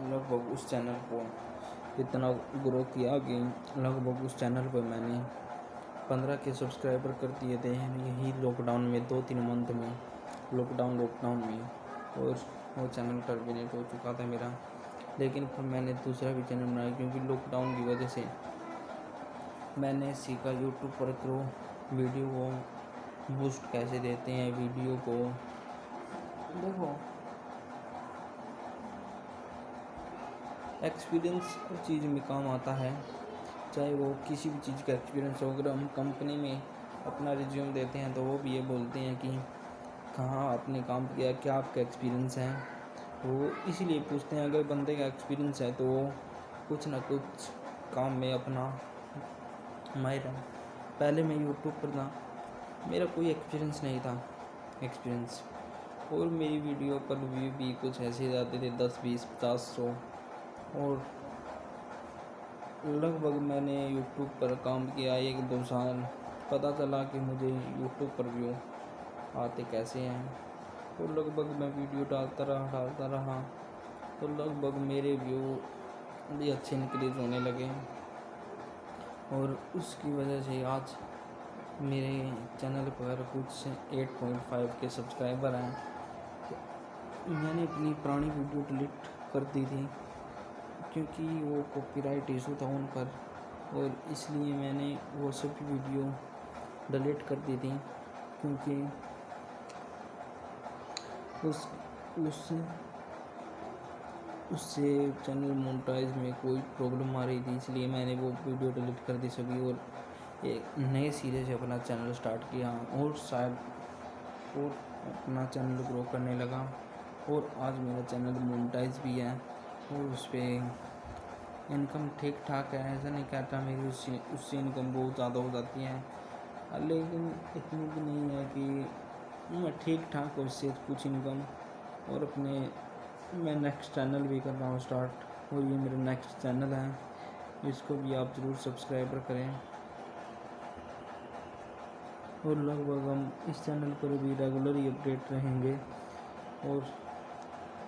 लगभग उस चैनल को इतना ग्रो किया कि लगभग उस चैनल पर मैंने 15 के सब्सक्राइबर कर दिए थे यही लॉकडाउन में, 2-3 मंथ में लॉकडाउन में। और वो चैनल टर्मिनेट हो चुका था मेरा, लेकिन फिर मैंने दूसरा भी चैनल बनाया, क्योंकि लॉकडाउन की वजह से मैंने सीखा यूट्यूब पर वीडियो को बूस्ट कैसे देते हैं। वीडियो को देखो, एक्सपीरियंस हर चीज़ में काम आता है, चाहे वो किसी भी चीज़ का एक्सपीरियंस हो। अगर हम कंपनी में अपना रिज्यूम देते हैं तो वो भी ये बोलते हैं कि कहाँ आपने काम किया, क्या आपका एक्सपीरियंस है। वो इसीलिए पूछते हैं। अगर बंदे का एक्सपीरियंस है तो वो कुछ ना कुछ काम में अपना माहिर है। पहले मैं यूट्यूब पर था, मेरा कोई एक्सपीरियंस नहीं था और मेरी वीडियो पर व्यू भी कुछ ऐसे जाते थे 10, 20, 50, 100। और लगभग मैंने यूट्यूब पर काम किया 1-2 साल, पता चला कि मुझे यूट्यूब पर व्यू आते कैसे हैं। और लगभग मैं वीडियो डालता रहा तो लगभग मेरे व्यू भी अच्छे इंक्रीज़ होने लगे। और उसकी वजह से आज मेरे चैनल पर कुछ 8.5 के सब्सक्राइबर हैं। तो मैंने अपनी पुरानी वीडियो डिलीट कर दी थी, क्योंकि वो कॉपीराइट इशू था उन पर, और इसलिए मैंने वो सब वीडियो डिलीट कर दी थी, क्योंकि उससे चैनल मोनेटाइज में कोई प्रॉब्लम आ रही थी, इसलिए मैंने वो वीडियो डिलीट कर दी सभी और एक नए सिरे से अपना चैनल स्टार्ट किया और शायद और अपना चैनल ग्रो करने लगा। और आज मेरा चैनल मोनेटाइज भी है और उस पर इनकम ठीक ठाक है। ऐसा नहीं कहता मेरी उससे इनकम बहुत ज़्यादा हो जाती है, लेकिन इतनी भी नहीं है कि मैं ठीक ठाक उससे कुछ इनकम। और मैं नेक्स्ट चैनल भी कर रहा हूँ स्टार्ट, और ये मेरा नेक्स्ट चैनल है, इसको भी आप ज़रूर सब्सक्राइबर करें। और लगभग हम इस चैनल पर भी रेगुलर ही अपडेट रहेंगे और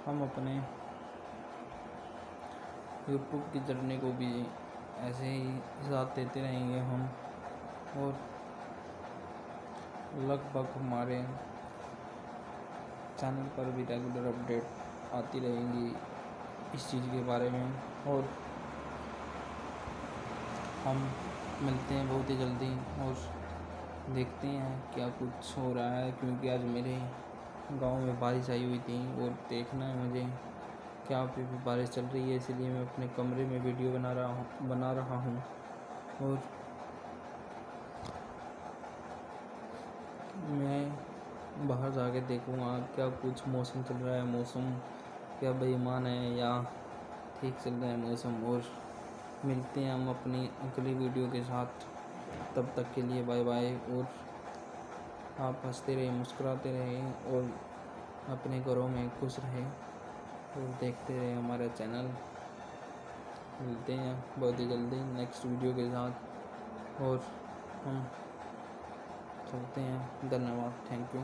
हम अपने यूट्यूब की जर्नी को भी ऐसे ही साथ देते रहेंगे हम। और लगभग हमारे चैनल पर भी रेगुलर अपडेट आती रहेंगी इस चीज़ के बारे में। और हम मिलते हैं बहुत ही जल्दी और देखते हैं क्या कुछ हो रहा है, क्योंकि आज मेरे गांव में बारिश आई हुई थी और देखना है मुझे क्या अभी भी बारिश चल रही है। इसलिए मैं अपने कमरे में वीडियो बना रहा हूँ। और मैं बाहर जाके देखूँगा क्या कुछ मौसम चल रहा है, मौसम क्या बेईमान है या ठीक चल रहा है मौसम। और मिलते हैं हम अपनी अगली वीडियो के साथ, तब तक के लिए बाय बाय। और आप हंसते रहे, मुस्कुराते रहें और अपने घरों में खुश रहें और देखते रहें हमारा चैनल। मिलते हैं बहुत ही जल्दी नेक्स्ट वीडियो के साथ और हम चलते हैं। धन्यवाद, थैंक यू।